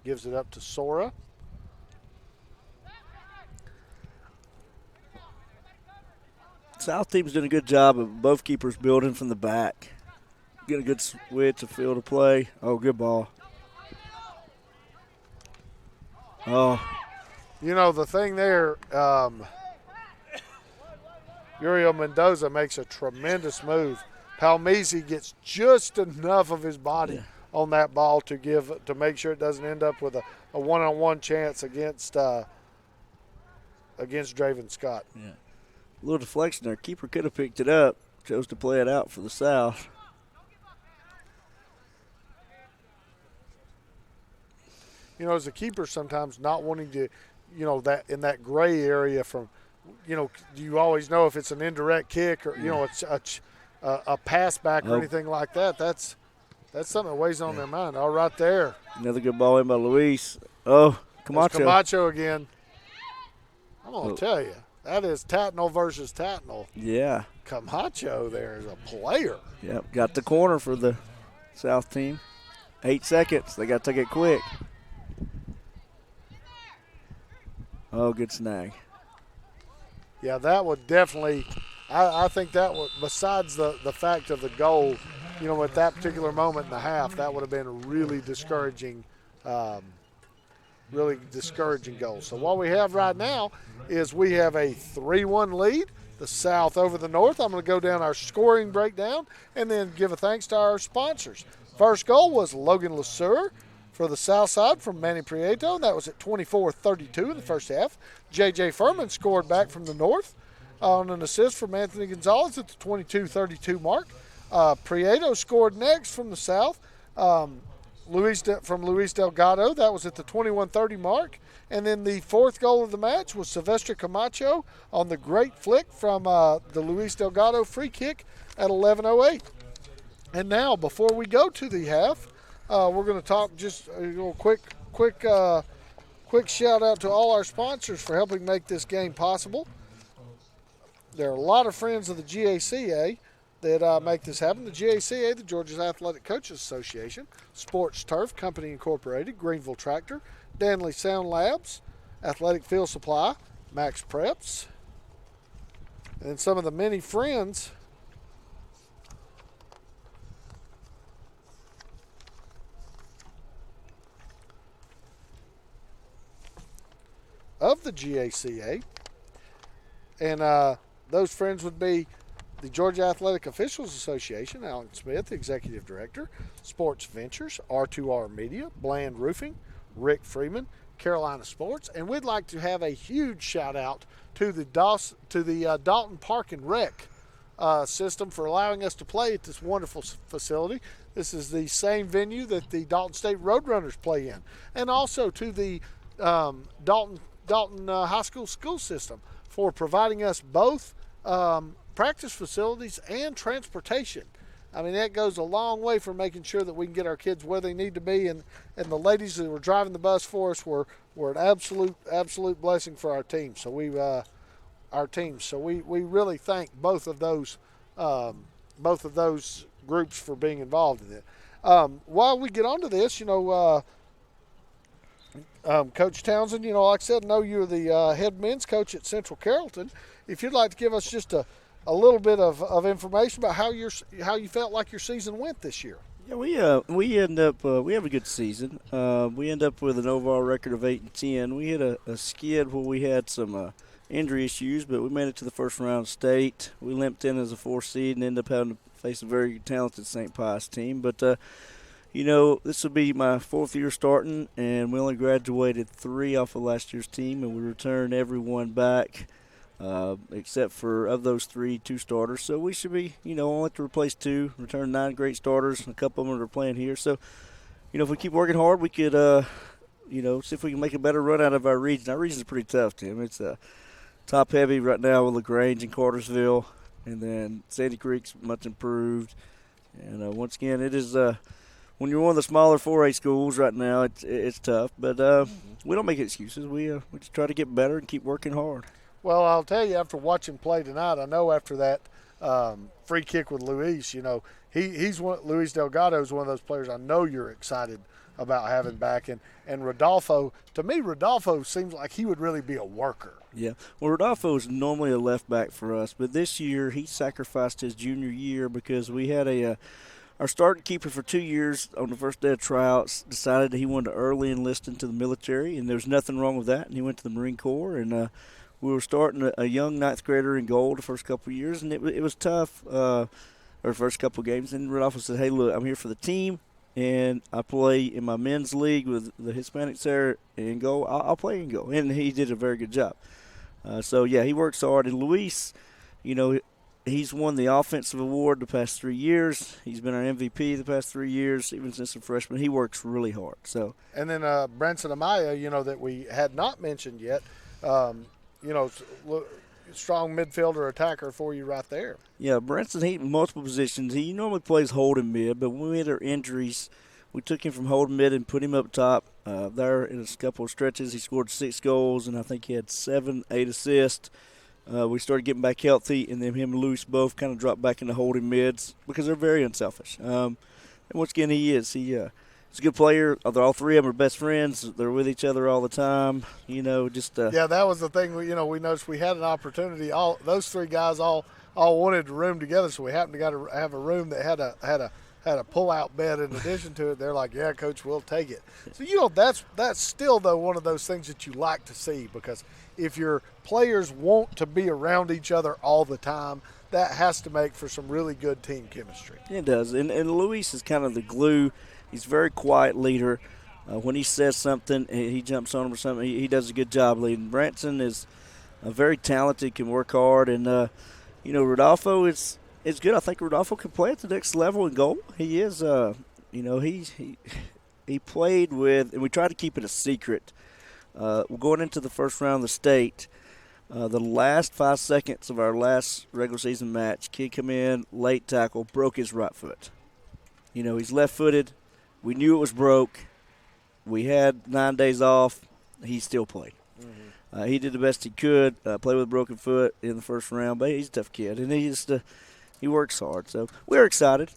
Gives it up to Sora. South team's doing a good job of both keepers building from the back. Getting a good switch of field of play. Oh, good ball. Oh. You know, the thing there, Uriel Mendoza makes a tremendous move. Palmese gets just enough of his body on that ball to make sure it doesn't end up with a one-on-one chance against Draven Scott. Yeah. A little deflection there. Keeper could have picked it up. Chose to play it out for the South. You know, as a keeper, sometimes not wanting to, you know, that in that gray area from, you know, you always know if it's an indirect kick or, you know, it's a pass back or anything like that. That's something that weighs on their mind. All right there. Another good ball in by Luis. Oh, Camacho. There's Camacho again. I'm going to tell you, that is Tatnall versus Tatnall. Yeah. Camacho there is a player. Yep, got the corner for the South team. 8 seconds. They got to take it quick. Oh, good snag. Yeah, that would definitely – I think that would – besides the fact of the goal, you know, at that particular moment in the half, that would have been a really discouraging goal. So what we have right now is we have a 3-1 lead, the South over the North. I'm going to go down our scoring breakdown and then give a thanks to our sponsors. First goal was Logan LeSueur For the south side from Manny Prieto, that was at 24-32 in the first half. J.J. Furman scored back from the north on an assist from Anthony Gonzalez at the 22-32 mark. Prieto scored next from the south from Luis Delgado. That was at the 21-30 mark. And then the fourth goal of the match was Silvestre Camacho on the great flick from the Luis Delgado free kick at 11:08. And now, before we go to the half, we're going to talk just a little quick shout out to all our sponsors for helping make this game possible. There are a lot of friends of the GACA that make this happen. The GACA, the Georgia Athletic Coaches Association, Sports Turf Company Incorporated, Greenville Tractor, Danley Sound Labs, Athletic Field Supply, Max Preps, and some of the many friends of the GACA. And those friends would be the Georgia Athletic Officials Association, Alan Smith, Executive Director, Sports Ventures, R2R Media, Bland Roofing, Rick Freeman, Carolina Sports, and we'd like to have a huge shout out to the Dalton Park and Rec system for allowing us to play at this wonderful facility. This is the same venue that the Dalton State Roadrunners play in, and also to the Dalton High School system for providing us both practice facilities and transportation. I mean, that goes a long way for making sure that we can get our kids where they need to be, and the ladies that were driving the bus for us were an absolute blessing for our team. So we really thank both of those groups for being involved in it. While we get onto this, Coach Townsend, like I said, I know you're the head men's coach at Central Carrollton. If you'd like to give us just a little bit of information about how you felt like your season went this year. Yeah, we end up we have a good season. We end up with an overall record of 8-10. We had a skid where we had some injury issues, but we made it to the first round of state. We limped in as a 4 seed and ended up having to face a very talented St. Pius team. But this will be my 4th year starting, and we only graduated 3 off of last year's team, and we returned everyone back. Except for, of those 3, 2 starters. So we should be, only to replace 2, return 9 great starters, and a couple of them are playing here. So, if we keep working hard, we could, see if we can make a better run out of our region. Our region is pretty tough, Tim. It's top heavy right now with LaGrange and Cartersville, and then Sandy Creek's much improved. And once again, it is when you're one of the smaller 4A schools right now, it's tough. But we don't make excuses. We just try to get better and keep working hard. Well, I'll tell you, after watching play tonight, I know after that free kick with Luis, Luis Delgado is one of those players I know you're excited about having back. And Rodolfo, to me, Rodolfo seems like he would really be a worker. Yeah. Well, Rodolfo is normally a left back for us, but this year he sacrificed his junior year because we had our starting keeper for 2 years on the first day of tryouts decided that he wanted to early enlist into the military, and there was nothing wrong with that, and he went to the Marine Corps, and we were starting a young 9th grader in goal the first couple of years, and it was tough, or first couple of games. And Rodolfo said, "Hey, look, I'm here for the team, and I play in my men's league with the Hispanics there in goal. I'll play in goal." And he did a very good job. He works hard. And Luis, he's won the offensive award the past 3 years. He's been our MVP the past 3 years, even since a freshman. He works really hard. And then Branson Amaya, that we had not mentioned yet, strong midfielder attacker for you right there. Yeah, Branson, he multiple positions. He normally plays holding mid, but when we had our injuries, we took him from holding mid and put him up top. There in a couple of stretches, he scored 6 goals, and I think he had 8 assists. We started getting back healthy, and then him and Luis both kind of dropped back into holding mids because they're very unselfish. And once again, he's a good player. All 3 of them are best friends. They're with each other all the time. Yeah, that was the thing. We noticed we had an opportunity. All those 3 guys all wanted to room together, so we happened to have a room that had a pull-out bed in addition to it. They're like, "Yeah, Coach, we'll take it." So that's still though one of those things that you like to see, because if your players want to be around each other all the time, that has to make for some really good team chemistry. It does, and Luis is kind of the glue. He's a very quiet leader. When he says something, he jumps on him or something. He does a good job leading. Branson is very talented, can work hard, and Rodolfo is good. I think Rodolfo can play at the next level in goal. He is. He played with, and we tried to keep it a secret. We're going into the first round of the state. The last 5 seconds of our last regular season match, kid come in, late tackle, broke his right foot. He's left-footed. We knew it was broke. We had 9 days off. He still played. Mm-hmm. He did the best he could, play with a broken foot in the first round, but he's a tough kid, and he works hard. So we're excited.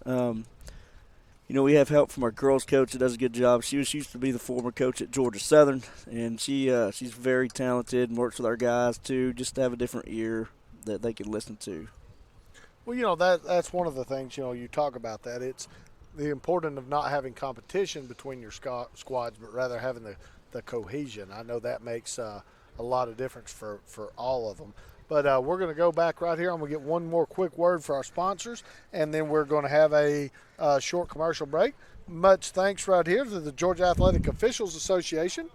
We have help from our girls coach that does a good job. She used to be the former coach at Georgia Southern, and she's very talented and works with our guys too, just to have a different ear that they can listen to. Well, that's one of the things, you talk about that. It's the importance of not having competition between your squads, but rather having the cohesion. I know that makes a lot of difference for all of them. But we're going to go back right here. I'm going to get one more quick word for our sponsors, and then we're going to have a short commercial break. Much thanks right here to the Georgia Athletic Officials Association,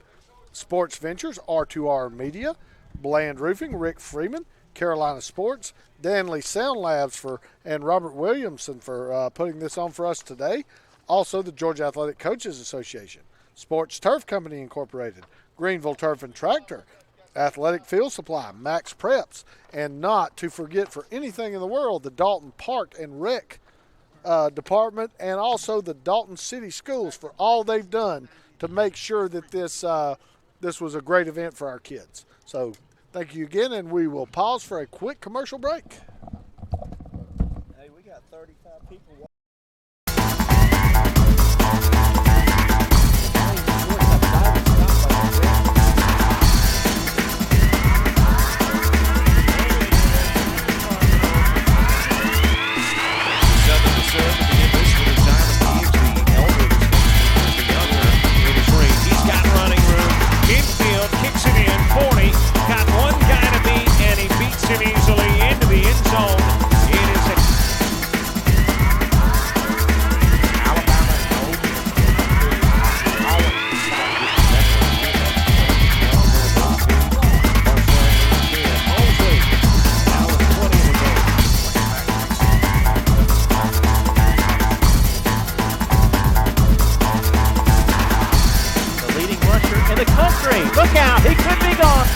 Sports Ventures, R2R Media, Bland Roofing, Rick Freeman, Carolina Sports, Danley Sound Labs and Robert Williamson for putting this on for us today. Also, the Georgia Athletic Coaches Association, Sports Turf Company Incorporated, Greenville Turf and Tractor, Athletic Field Supply, Max Preps, and not to forget for anything in the world, the Dalton Park and Rec Department, and also the Dalton City Schools for all they've done to make sure that this was a great event for our kids. So thank you again, and we will pause for a quick commercial break. Hey, we got 35 people. Got one guy to beat, and he beats him easily into the end zone. It is the leading rusher in the country. Look out, he could be gone.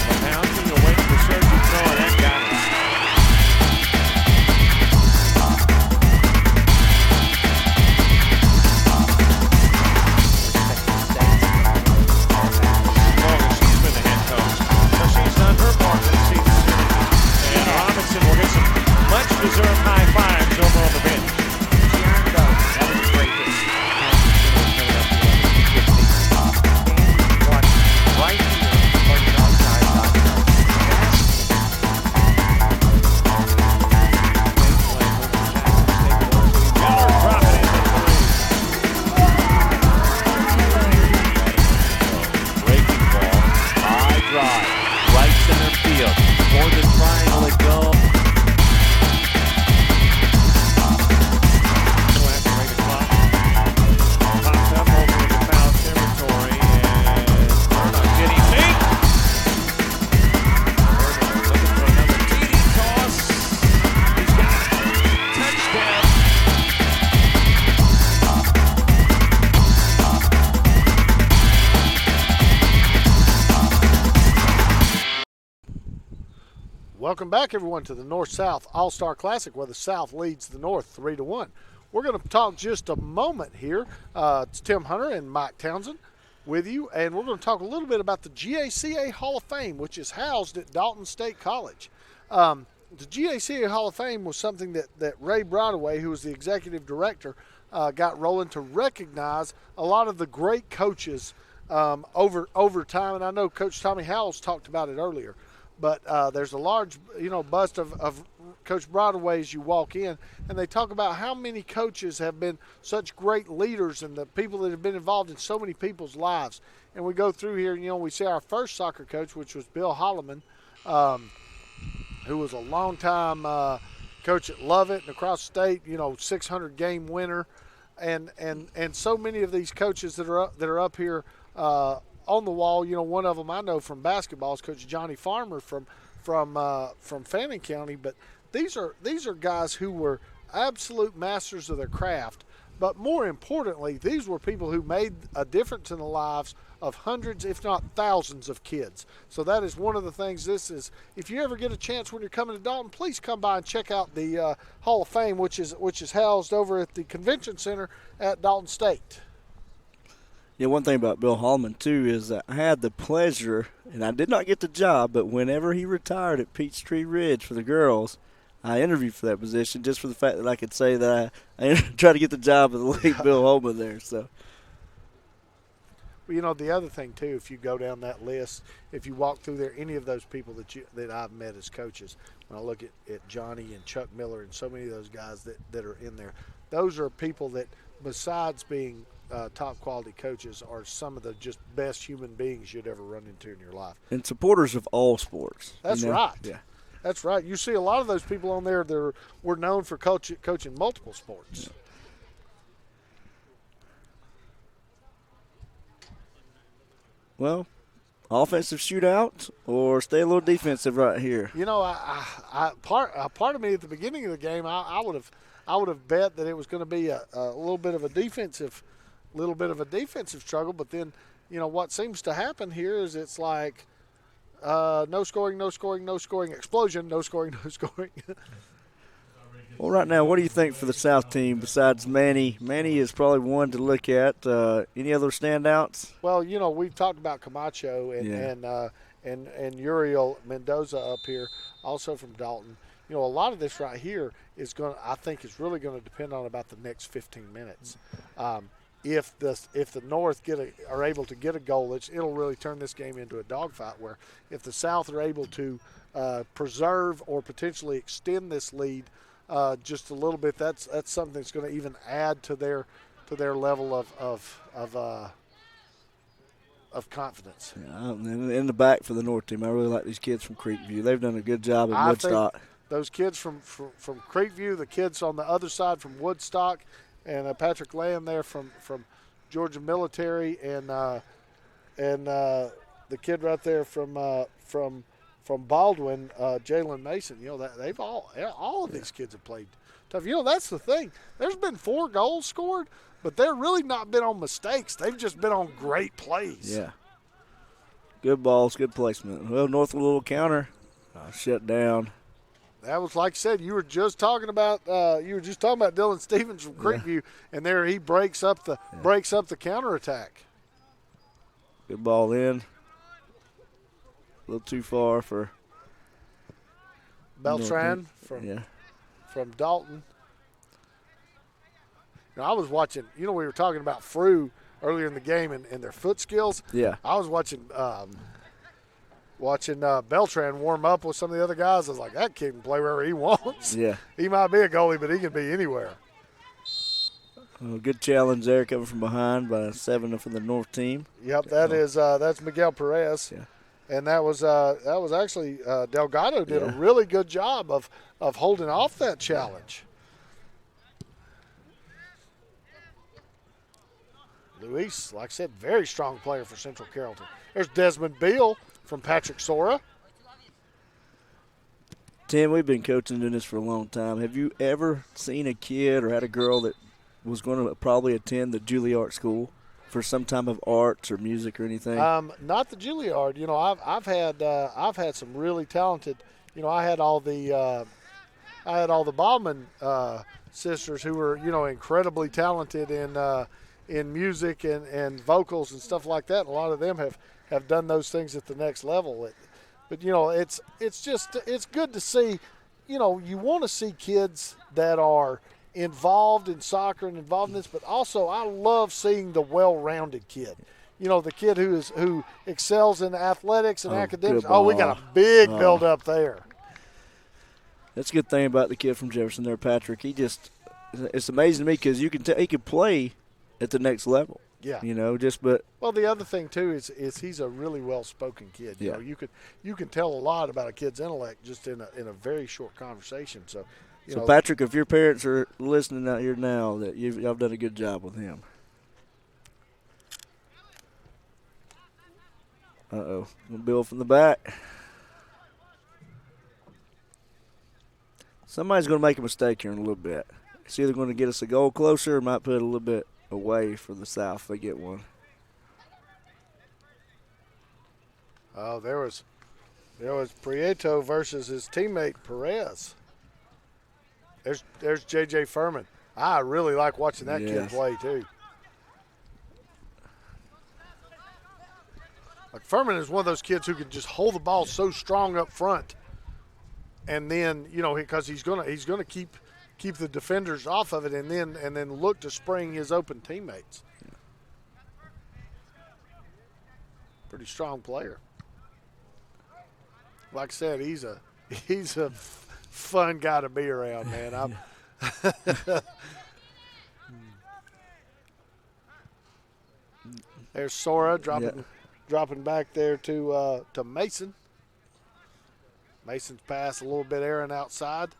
Deserved high fives over on the bench. That was a great hit. Right here, outside. Miller dropping in the three. Breaking ball, high drive, right center field. For the triangle it goes. Welcome back, everyone, to the North-South All-Star Classic, where the South leads the North 3-1. We're going to talk just a moment here. It's Tim Hunter and Mike Townsend with you, and we're going to talk a little bit about the GACA Hall of Fame, which is housed at Dalton State College. The GACA Hall of Fame was something that Ray Broadway, who was the executive director, got rolling to recognize a lot of the great coaches over time, and I know Coach Tommy Howells talked about it earlier. But there's a large, bust of Coach Broadway as you walk in, and they talk about how many coaches have been such great leaders and the people that have been involved in so many people's lives. And we go through here, and, we see our first soccer coach, which was Bill Holloman, who was a long-time coach at Lovett and across state, 600-game winner. And so many of these coaches that are up here on the wall. One of them I know from basketball is Coach Johnny Farmer from Fannin County. But these are guys who were absolute masters of their craft. But more importantly, these were people who made a difference in the lives of hundreds, if not thousands, of kids. So that is one of the things. This is, if you ever get a chance when you're coming to Dalton, please come by and check out the Hall of Fame, which is housed over at the Convention Center at Dalton State. Yeah, one thing about Bill Hallman, too, is that I had the pleasure, and I did not get the job, but whenever he retired at Peachtree Ridge for the girls, I interviewed for that position just for the fact that I could say that I tried to get the job of the late Bill Hallman there. So, well, the other thing too, if you go down that list, if you walk through there, any of those people that I've met as coaches, when I look at Johnny and Chuck Miller and so many of those guys that are in there, those are people that, besides being top quality coaches, are some of the just best human beings you'd ever run into in your life. And supporters of all sports. That's right. Yeah. That's right. You see a lot of those people on there that were known for coaching multiple sports. Yeah. Well, offensive shootout or stay a little defensive right here? Part of me at the beginning of the game, I would have bet that it was going to be a little bit of a defensive struggle. But then, what seems to happen here is it's like no scoring, explosion, no scoring. Well, right now, what do you think for the South team besides Manny? Manny is probably one to look at. Any other standouts? Well, we've talked about Camacho and Uriel Mendoza up here, also from Dalton. A lot of this right here is is really going to depend on about the next 15 minutes. If the North are able to get a goal, it'll really turn this game into a dogfight. Where if the South are able to preserve or potentially extend this lead just a little bit, that's something that's going to even add to their level of confidence. Yeah, in the back for the North team, I really like these kids from Creekview. They've done a good job at Woodstock. Those kids from Creekview, the kids on the other side from Woodstock, and Patrick Lamb there from Georgia Military, and the kid right there from Baldwin, Jalen Mason. They've all of these kids have played tough. That's the thing. There's been 4 goals scored, but they're really not been on mistakes. They've just been on great plays. Yeah. Good balls, good placement. Well, North with a little counter, shut down. That was, like I said, you were just talking about Dylan Stevens from Creekview, and there he breaks up the counterattack. Good ball in. A little too far for Beltran from Dalton. I was watching. We were talking about Frew earlier in the game and their foot skills. Yeah. I was watching Beltran warm up with some of the other guys. I was like, that kid can play wherever he wants. Yeah. He might be a goalie, but he can be anywhere. Well, good challenge there coming from behind by 7 for the North team. Yep, that's Miguel Perez. Yeah. And that was actually Delgado did a really good job of holding off that challenge. Luis, like I said, very strong player for Central Carrollton. There's Desmond Beal from Patrick Sora. Tim, we've been coaching in this for a long time. Have you ever seen a kid or had a girl that was going to probably attend the Juilliard School for some type of arts or music or anything? Not the Juilliard. I've had some really talented. I had all the Baldwin sisters who were incredibly talented in music and vocals and stuff like that. And a lot of them have done those things at the next level. But it's good to see. You want to see kids that are involved in soccer and involved in this, but also I love seeing the well-rounded kid. The kid who excels in athletics and academics. Oh, we got a big build up there. That's a good thing about the kid from Jefferson there, Patrick. It's amazing to me because you can tell he could play at the next level. Yeah. Well, the other thing too is he's a really well-spoken kid. You can tell a lot about a kid's intellect just in a very short conversation. So Patrick, if your parents are listening out here now, that y'all done a good job with him. Uh-oh. Bill from the back. Somebody's going to make a mistake here in a little bit. It's either going to get us a goal closer or might put it a little bit away for the South if they get one. Oh, there was Prieto versus his teammate Perez. There's J.J. Furman. I really like watching that kid play too. Like Furman is one of those kids who can just hold the ball so strong up front, and then because he's gonna keep the defenders off of it, and then look to spring his open teammates. Pretty strong player. Like I said, he's a fun guy to be around, man. There's Sora dropping back there to Mason. Mason's pass a little bit errant outside.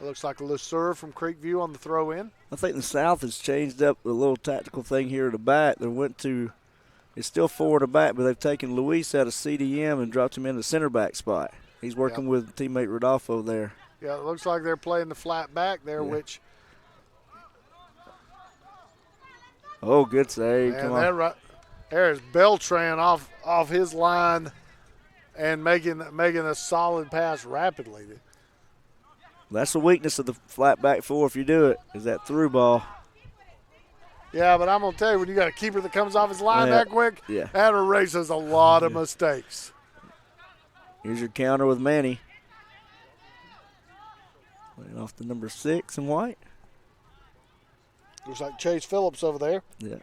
It looks like LeSueur from Creekview on the throw in. I think the South has changed up the little tactical thing here at the back. It's still forward to back, but they've taken Luis out of CDM and dropped him in the center back spot. He's working with teammate Rodolfo there. Yeah, it looks like they're playing the flat back there, which. Oh, good save. Come on. There's Beltran off his line and making a solid pass rapidly. That's the weakness of the flat back four if you do it, is that through ball. Yeah, but I'm going to tell you, when you got a keeper that comes off his line that quick, that erases a lot of mistakes. Here's your counter with Manny. Playing off the number 6 in white. Looks like Chase Phillips over there. Yeah.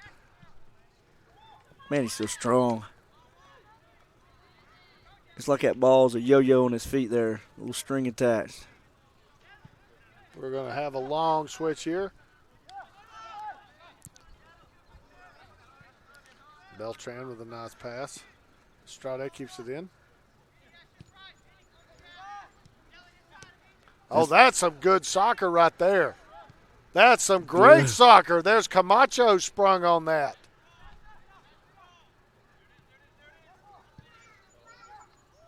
Man, he's so strong. It's like that ball's a yo-yo on his feet there, a little string attached. We're going to have a long switch here. Beltran with a nice pass. Strade keeps it in. Oh, that's some good soccer right there. That's some great soccer. There's Camacho sprung on that.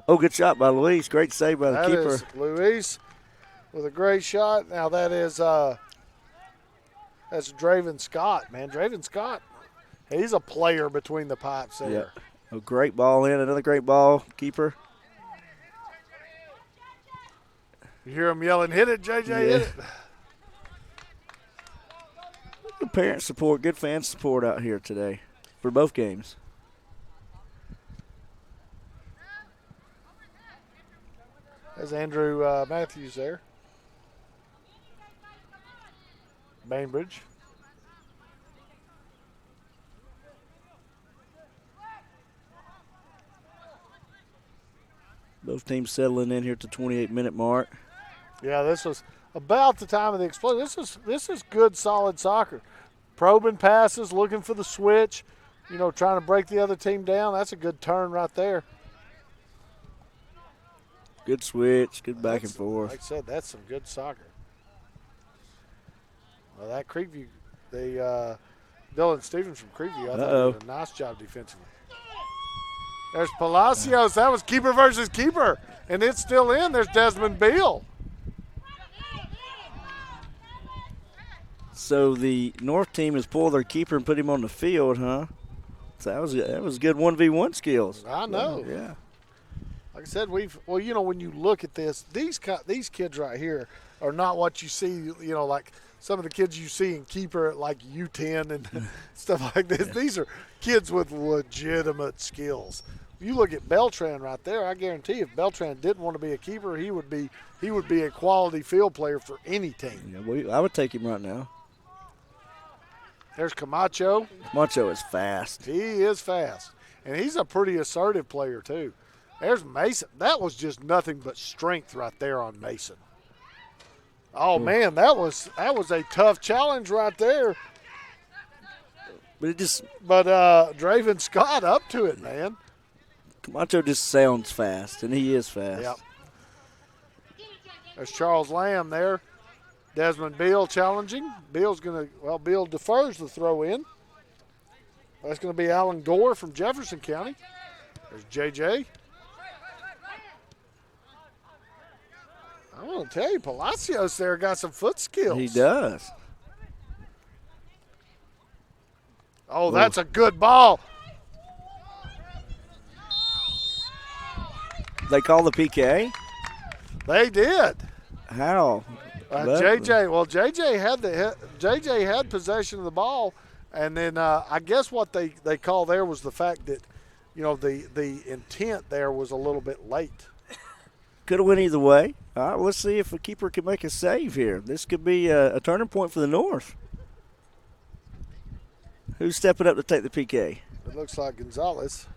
Oh, good shot by Luis. Great save by the keeper. That is Luis with a great shot. Now that is that's Draven Scott, man. Draven Scott, he's a player between the pipes there. Yeah. A great ball in. Another great ball. Keeper. You hear him yelling, hit it, JJ, hit it. Good parent support, good fan support out here today for both games. There's Andrew Matthews there. Bainbridge. Both teams settling in here at the 28-minute mark. Yeah, this was about the time of the explosion. This is good, solid soccer. Probing passes, looking for the switch, trying to break the other team down. That's a good turn right there. Good switch, good back and forth. Like I said, that's some good soccer. Well, that Creekview, Dylan Stevens from Creekview, I thought did a nice job defensively. There's Palacios. That was keeper versus keeper, and it's still in. There's Desmond Beal. So the North team has pulled their keeper and put him on the field, huh? So that was good 1v1 skills. I know. Yeah. Like I said, when you look at this, these kids right here are not what you see, like some of the kids you see in keeper at like U10 and stuff like this. Yeah. These are kids with legitimate skills. You look at Beltran right there, I guarantee if Beltran didn't want to be a keeper, he would be a quality field player for any team. Yeah, well, I would take him right now. There's Camacho. Camacho is fast. He is fast. And he's a pretty assertive player too. There's Mason. That was just nothing but strength right there on Mason. Oh, man, that was a tough challenge right there. But Draven Scott up to it, man. Camacho just sounds fast, and he is fast. Yep. There's Charles Lamb there. Desmond Beal challenging. Beal defers the throw in. That's going to be Alan Gore from Jefferson County. There's JJ. I want to tell you, Palacios there got some foot skills. He does. Oh, that's a good ball. They call the PK? They did. How? JJ had possession of the ball, and then I guess what they call there was the fact that, the intent there was a little bit late. Could have went either way. All right, let's see if a keeper can make a save here. This could be a turning point for the North. Who's stepping up to take the PK? It looks like Gonzalez.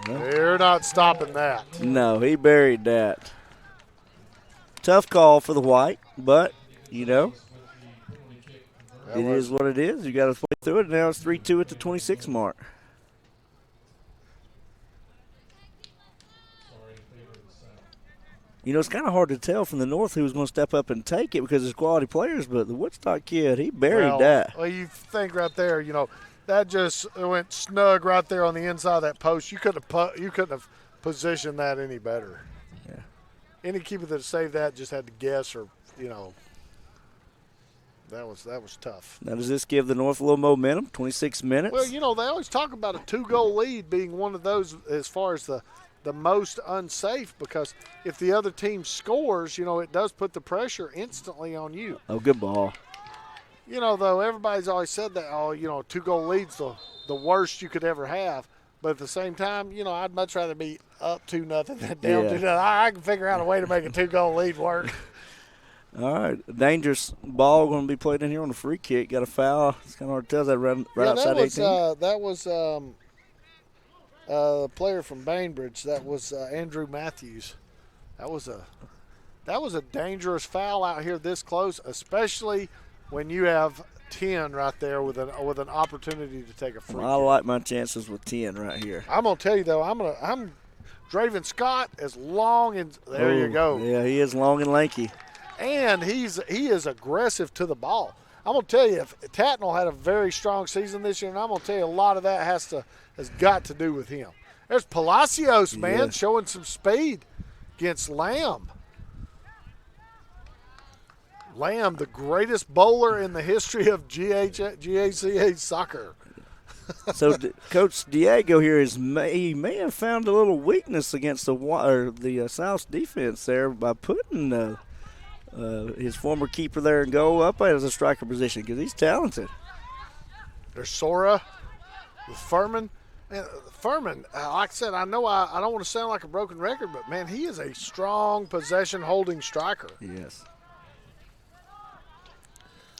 They're not stopping that. No, he buried that. Tough call for the White, but, it is what it is. You got to play through it. Now it's 3-2 at the 26 mark. It's kind of hard to tell from the North who was going to step up and take it because it's quality players, but the Woodstock kid, he buried that. Well, you think right there, that just went snug right there on the inside of that post. You couldn't have positioned that any better. Yeah. Any keeper that saved that just had to guess, or that was tough. Now, does this give the North a little momentum? 26 minutes. Well, they always talk about a 2-goal lead being one of those as far as the most unsafe, because if the other team scores, it does put the pressure instantly on you. Oh, good ball. Though everybody's always said that, 2-goal lead's the worst you could ever have. But at the same time, I'd much rather be up 2-0 than down 2-0. I can figure out a way to make a 2-goal lead work. All right, dangerous ball going to be played in here on a free kick. Got a foul. It's kind of hard to tell. Is that right outside 18? That was a player from Bainbridge. That was Andrew Matthews. That was a dangerous foul out here this close, especially when you have 10 right there with an opportunity to take a free kick. I like my chances with 10 right here. I'm gonna tell you though, I'm Draven Scott as long as there you go. Yeah, he is long and lanky. And he is aggressive to the ball. I'm gonna tell you, if Tatnall had a very strong season this year, and I'm gonna tell you a lot of that has got to do with him. There's Palacios, man, showing some speed against Lamb. Lamb, the greatest bowler in the history of GACA soccer. So Coach Diego here he may have found a little weakness against the South's defense there by putting his former keeper there and goal up as a striker position because he's talented. There's Sora with Furman. And Furman, like I said, I know I don't want to sound like a broken record, but, man, he is a strong possession-holding striker. Yes.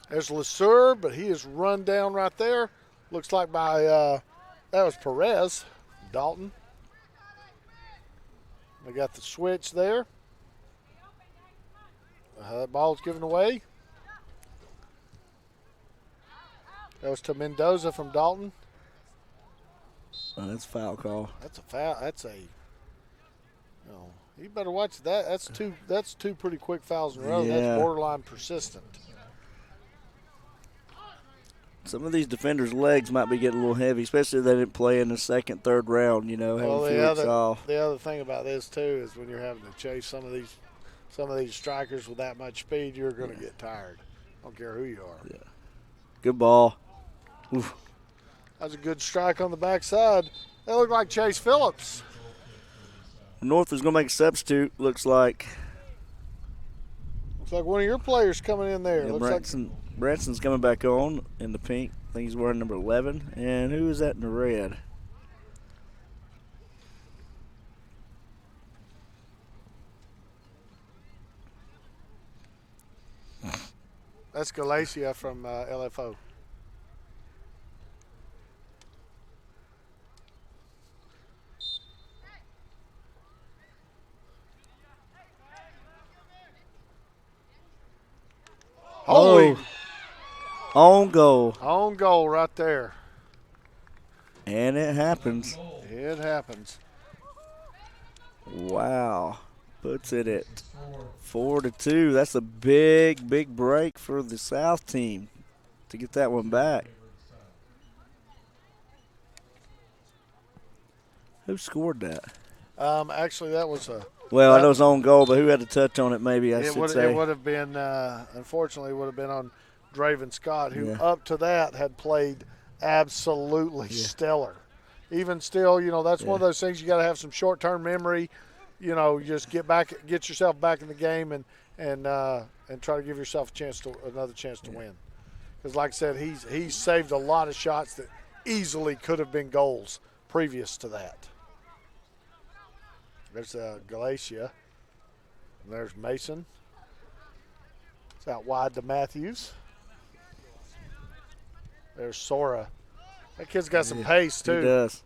There's LeSueur, but he is run down right there. Looks like by that was Perez, Dalton. They got the switch there. That ball's given away. That was to Mendoza from Dalton. That's a foul call. That's a foul. You better watch that. That's two pretty quick fouls in a row. Yeah. That's borderline persistent. Some of these defenders' legs might be getting a little heavy, especially if they didn't play in the second, third round, having a few weeks off. The other thing about this, too, is when you're having to chase some of these strikers with that much speed, you're going to get tired. I don't care who you are. Yeah. Good ball. Oof. That was a good strike on the backside. That looked like Chase Phillips. North is going to make a substitute, looks like. Looks like one of your players coming in there. Yeah, Branson's coming back on in the pink. I think he's wearing number 11. And who is that in the red? That's Galacia from LFO. Holy, on goal. on goal right there. And it happens. It happens. Wow. Puts it at 4-2. That's a big, big break for the South team to get that one back. Who scored that? Actually, that was a. Well, I know it's on goal, but who had a touch on it maybe, I should say. It would have been, unfortunately, it would have been on Draven Scott, who Yeah. up to that had played absolutely stellar. Even still, that's one of those things you got to have some short-term memory. Just get yourself back in the game and try to give yourself another chance to win. Because, like I said, he's saved a lot of shots that easily could have been goals previous to that. There's Galatia. And there's Mason. It's out wide to Matthews. There's Sora. That kid's got some pace, too. He does.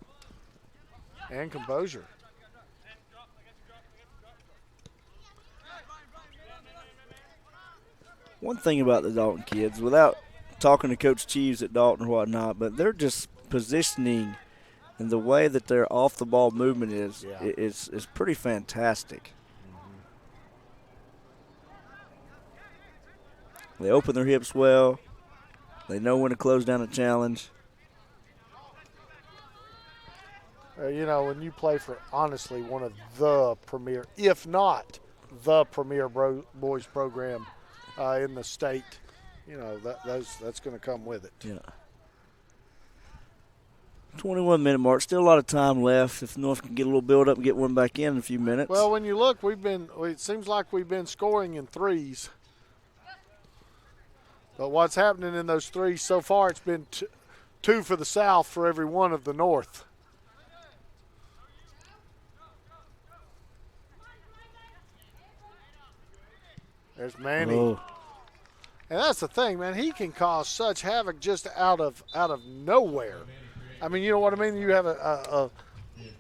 And composure. One thing about the Dalton kids, without talking to Coach Cheeves at Dalton or whatnot, but they're just positioning and the way that their off-the-ball movement is pretty fantastic. They open their hips well. They know when to close down a challenge. When you play for, honestly, one of the premier, if not the premier boys program in the state, that's going to come with it. Yeah. 21-minute mark. Still a lot of time left. If North can get a little build up and get one back in a few minutes. Well, when you look, it seems like we've been scoring in threes. But what's happening in those threes so far, it's been two for the South for every one of the North. There's Manny. Oh. And that's the thing, man. He can cause such havoc just out of nowhere. I mean, you know what I mean? You have a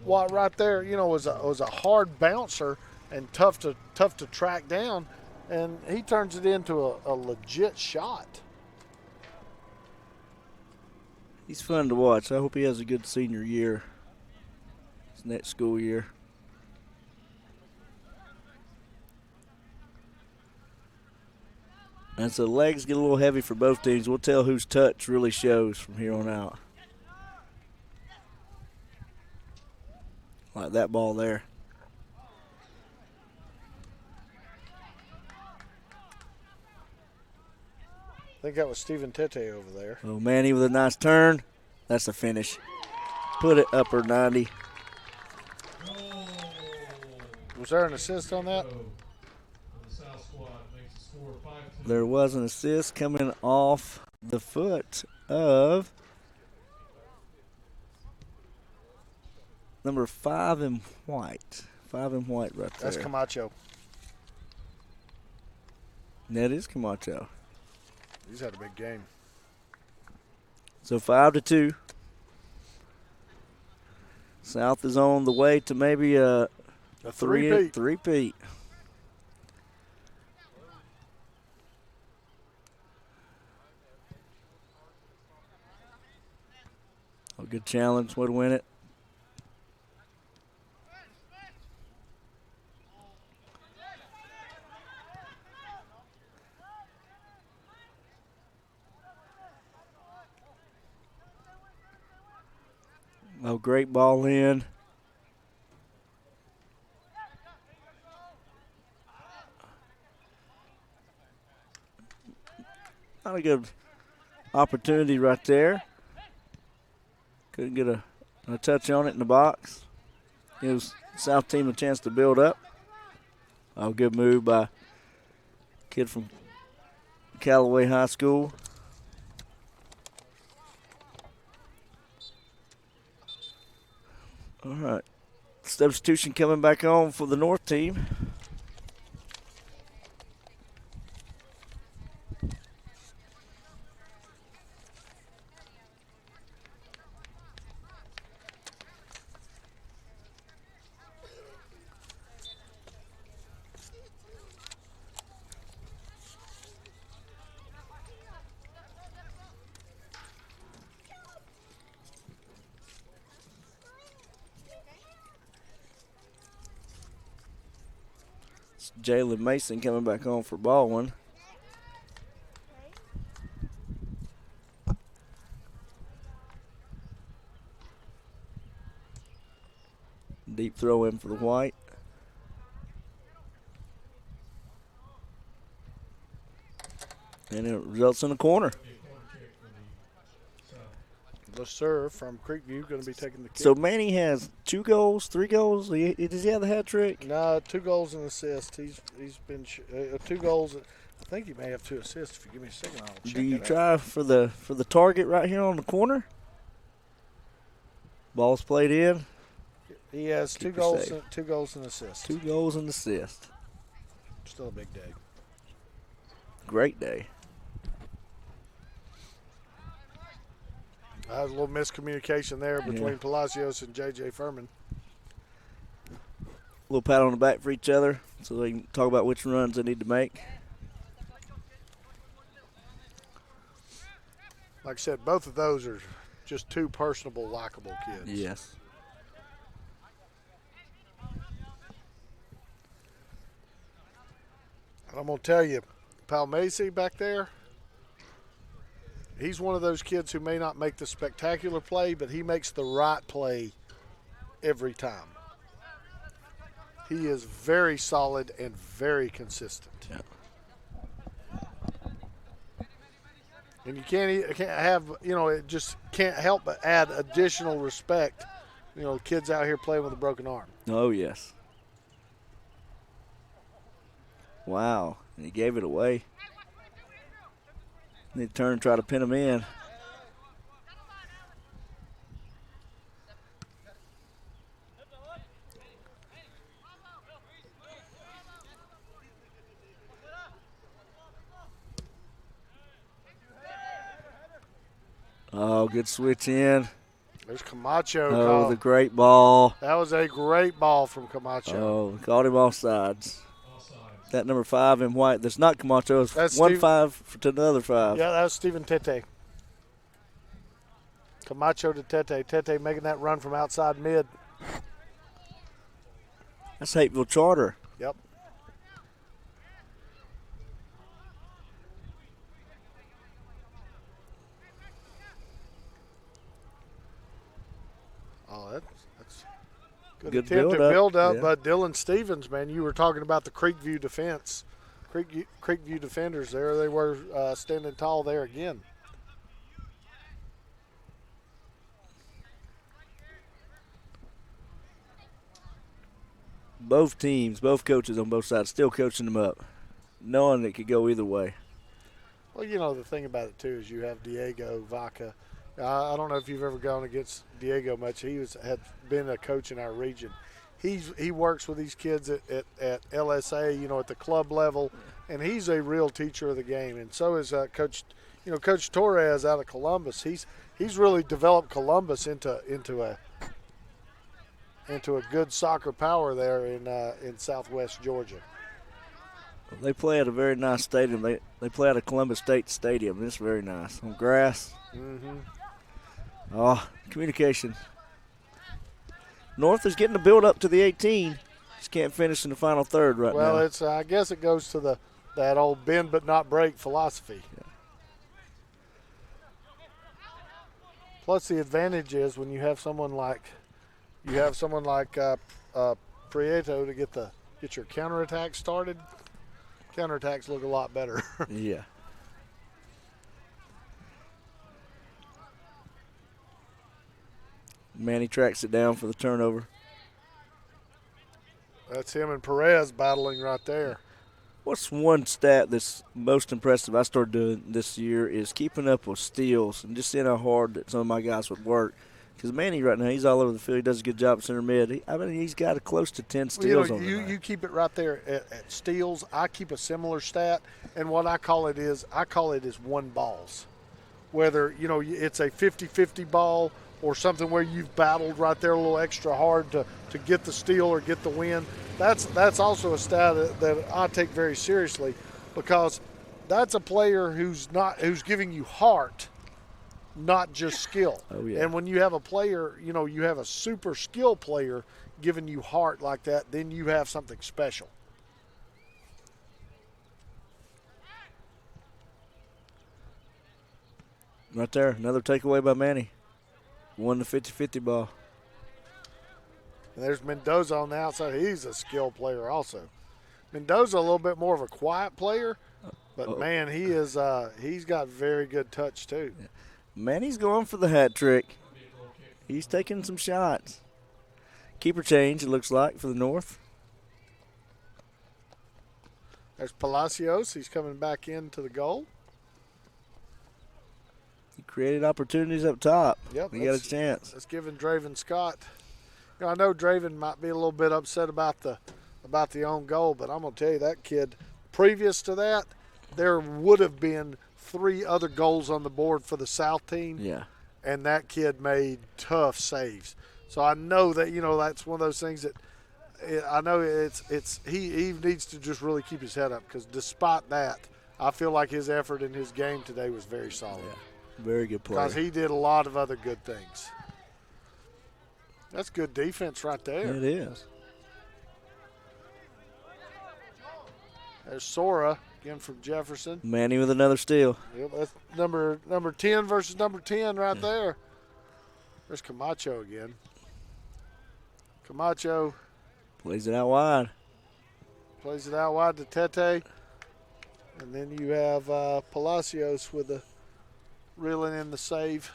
what right there, was a hard bouncer and tough to track down, and he turns it into a legit shot. He's fun to watch. I hope he has a good senior year. His next school year. And so the legs get a little heavy for both teams. We'll tell whose touch really shows from here on out. Like that ball there. I think that was Stephen Tete over there. Oh, Manny with a nice turn. That's the finish. Put it upper 90. Was there an assist on that? There was an assist coming off the foot of number 5 in white. 5 in white right there. That's Camacho. That is Camacho. He's had a big game. So 5-2. South is on the way to maybe a three-peat. A good challenge would win it. Oh, great ball in. Not a good opportunity right there. Couldn't get a touch on it in the box. Gives South team a chance to build up. Oh, good move by kid from Callaway High School. All right. Substitution coming back on for the North team. It's Jalen Mason coming back on for Baldwin. Deep throw in for the White. And it results in a corner. The serve from Creekview going to be taking the kick. So Manny has 2 goals, 3 goals. Does he have the hat trick? No, 2 goals and assist. He's been 2 goals. I think he may have 2 assists. If you give me a second, I'll check. Do you try for the target right here on the corner? Ball's played in. He has 2 goals. 2 goals and assists. 2 goals and assist. Still a big day. Great day. That was a little miscommunication there between Palacios and J.J. Furman. A little pat on the back for each other so they can talk about which runs they need to make. Like I said, both of those are just 2 personable, likable kids. Yes. And I'm going to tell you, Palmacy back there, he's one of those kids who may not make the spectacular play, but he makes the right play every time. He is very solid and very consistent. Yeah. And you can't have, it just can't help but add additional respect. Kids out here playing with a broken arm. Oh, yes. Wow. And he gave it away. They turn and try to pin him in. Oh, good switch in. There's Camacho. Oh, the great ball. That was a great ball from Camacho. Oh, caught him off sides. That number 5 in white. That's not Camacho. It's That's 1-5 to another 5. Yeah, that was Stephen Tete. Camacho to Tete. Tete making that run from outside mid. That's Hateville Charter. Yep. Oh, that's good attempt at build up. Yeah. But Dylan Stevens, man, you were talking about the Creekview defense. Creekview defenders there. They were standing tall there again. Both teams, both coaches on both sides still coaching them up, knowing it could go either way. Well, the thing about it, too, is you have Diego Vaca. I don't know if you've ever gone against Diego much. He had been a coach in our region. He works with these kids at LSA, at the club level, and he's a real teacher of the game. And so is Coach Torres out of Columbus. He's really developed Columbus into a good soccer power there in Southwest Georgia. They play at a very nice stadium. They play at a Columbus State Stadium. It's very nice on grass. Mm-hmm. Oh, communication. North is getting the build up to the 18. Just can't finish in the final third right now. Well, I guess it goes to that old bend but not break philosophy. Yeah. Plus, the advantage is when you have someone like Prieto to get your counterattack started. Counterattacks look a lot better. Yeah. Manny tracks it down for the turnover. That's him and Perez battling right there. What's one stat that's most impressive I started doing this year is keeping up with steals and just seeing how hard that some of my guys would work. Because Manny right now, he's all over the field. He does a good job at center mid. He's got close to 10 steals on the night. You keep it right there at steals. I keep a similar stat, and what I call it is one balls. Whether, it's a 50-50 ball or something where you've battled right there a little extra hard to get the steal or get the win. That's also a stat that I take very seriously, because that's a player who's giving you heart, not just skill. Oh, yeah. And when you have a player, you have a super skill player giving you heart like that, then you have something special. right there. Another takeaway by Manny. Won the 50-50 ball. And there's Mendoza on the outside. He's a skilled player also. Mendoza a little bit more of a quiet player, but man, he's got very good touch too. Yeah. Manny's going for the hat trick. He's taking some shots. Keeper change, it looks like, for the North. There's Palacios. He's coming back into the goal. He created opportunities up top. Yep, he got a chance. That's giving Draven Scott. You know, I know Draven might be a little bit upset about the own goal, but I'm going to tell you that kid, previous to that, there would have been 3 other goals on the board for the South team. Yeah. And that kid made tough saves. So I know that, you know, that's one of those things that I know he needs to just really keep his head up, because despite that, I feel like his effort in his game today was very solid. Yeah. Very good play. Because he did a lot of other good things. That's good defense right there. It is. There's Sora again from Jefferson. Manny with another steal. Yep, that's number 10 versus number 10 right there. There's Camacho again. Camacho plays it out wide. Plays it out wide to Tete. And then you have Palacios with the reeling in the save.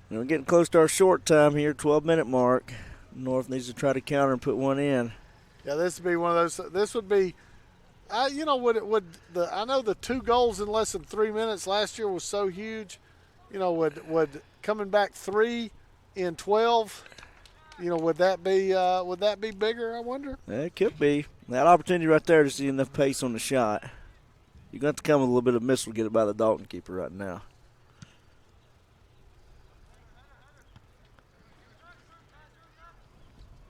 And we're getting close to our short time here, 12-minute mark. North needs to try to counter and put one in. Yeah, this would be one of those. This would be, you know, I know the 2 goals in less than 3 minutes last year was so huge. You know, would coming back 3 in 12, you know, would that be bigger, I wonder? It could be. That opportunity right there to see enough pace on the shot. You're going to have to come with a little bit of missile to get it by the Dalton keeper right now.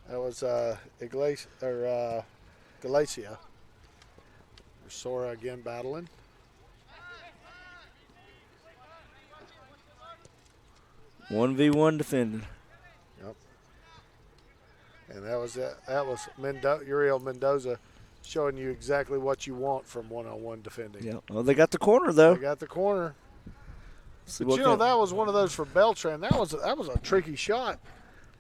That was Galacia. Sora again battling. One v one defending. Yep. And that was Uriel Mendoza showing you exactly what you want from one-on-one defending. Yeah. Well, they got the corner though. They got the corner. But you know, that was one of those for Beltran. That was a tricky shot.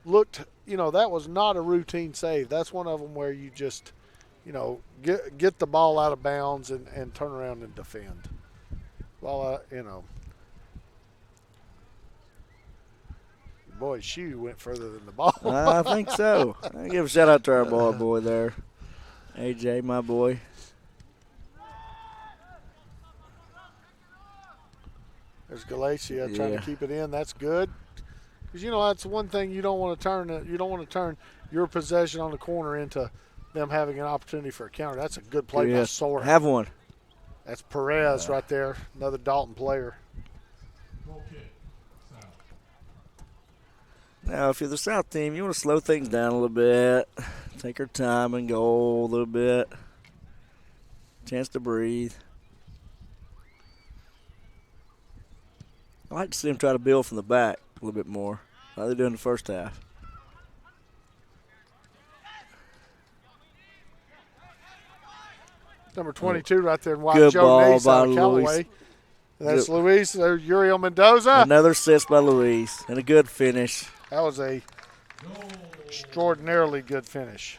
Looked, you know, that was not a routine save. That's one of them where you just, you know, get the ball out of bounds and turn around and defend. Well, you know, boy's shoe went further than the ball. I think so. I give a shout out to our ball boy there, AJ, my boy. There's Galacia trying to keep it in. That's good. Because, you know, that's one thing you don't want to turn. You don't want to turn your possession on the corner into them having an opportunity for a counter. That's a good play by Sora. Have one. That's Perez right there, another Dalton player. Now, if you're the South team, you want to slow things down a little bit. Take your time and go a little bit. Chance to breathe. I like to see them try to build from the back a little bit more, like they do in the first half. Number 22 right there in white. Good Joe ball Nace by out of Callaway. Luis. And that's Luis. There's Uriel Mendoza. Another assist by Luis and a good finish. That was a extraordinarily good finish.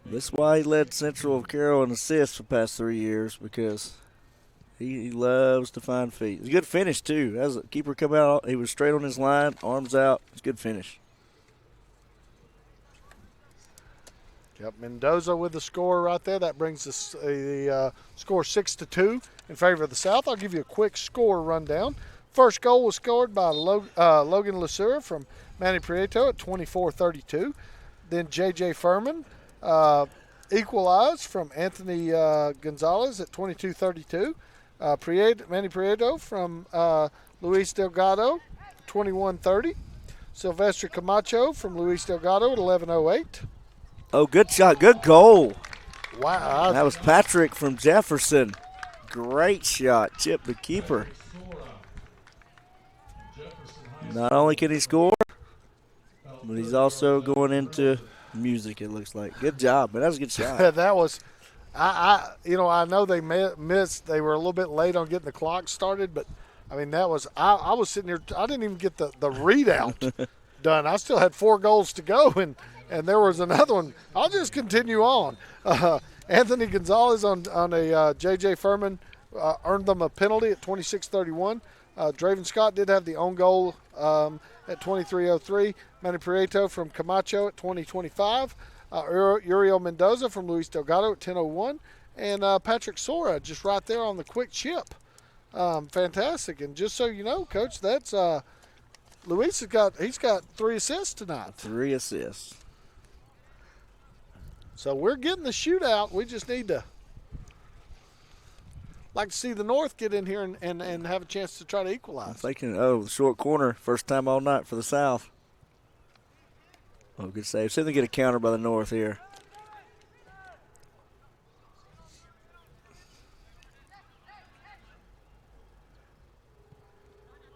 This is why he led Central Carroll in assists for the past 3 years, because he loves to find feet. It's a good finish, too. As a keeper come out, he was straight on his line, arms out. It's a good finish. Yep, Mendoza with the score right there. That brings us the score 6-2 in favor of the South. I'll give you a quick score rundown. First goal was scored by Logan Lasura from Manny Prieto at 24-32. Then J.J. Furman equalized from Anthony Gonzalez at 22-32. Manny Prieto from Luis Delgado, 21-30. Silvestre Camacho from Luis Delgado at 11:08. Oh, good shot. Good goal. Wow. That was Patrick from Jefferson. Great shot. Chip the keeper. Not only can he score, but he's also going into music, it looks like. Good job, man. That was a good shot. that I know they missed. They were a little bit late on getting the clock started, but I mean that was. I was sitting here. I didn't even get the readout done. I still had 4 goals to go, and there was another one. I'll just continue on. Anthony Gonzalez on a J.J. Furman earned them a penalty at 26:31. Draven Scott did have the own goal at 23:03. Manny Prieto from Camacho at 20:25. Uriel Mendoza from Luis Delgado at 10:01. And Patrick Sora just right there on the quick chip. Fantastic. And just so you know, Coach, that's Luis he's got 3 assists tonight. 3 assists. So we're getting the shootout. We just need to like to see the North get in here and have a chance to try to equalize. I'm thinking, the short corner, first time all night for the South. Oh, good save. See if they get a counter by the North here.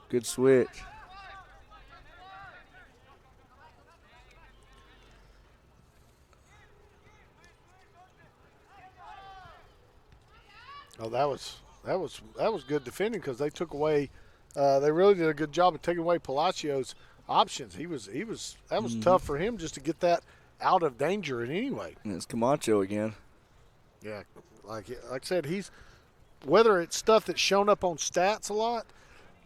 Good switch. Oh, that was good defending because they took away. They really did a good job of taking away Palacio's options. That was tough for him just to get that out of danger in any way. And it's Camacho again. Yeah, like I said, whether it's stuff that's shown up on stats a lot.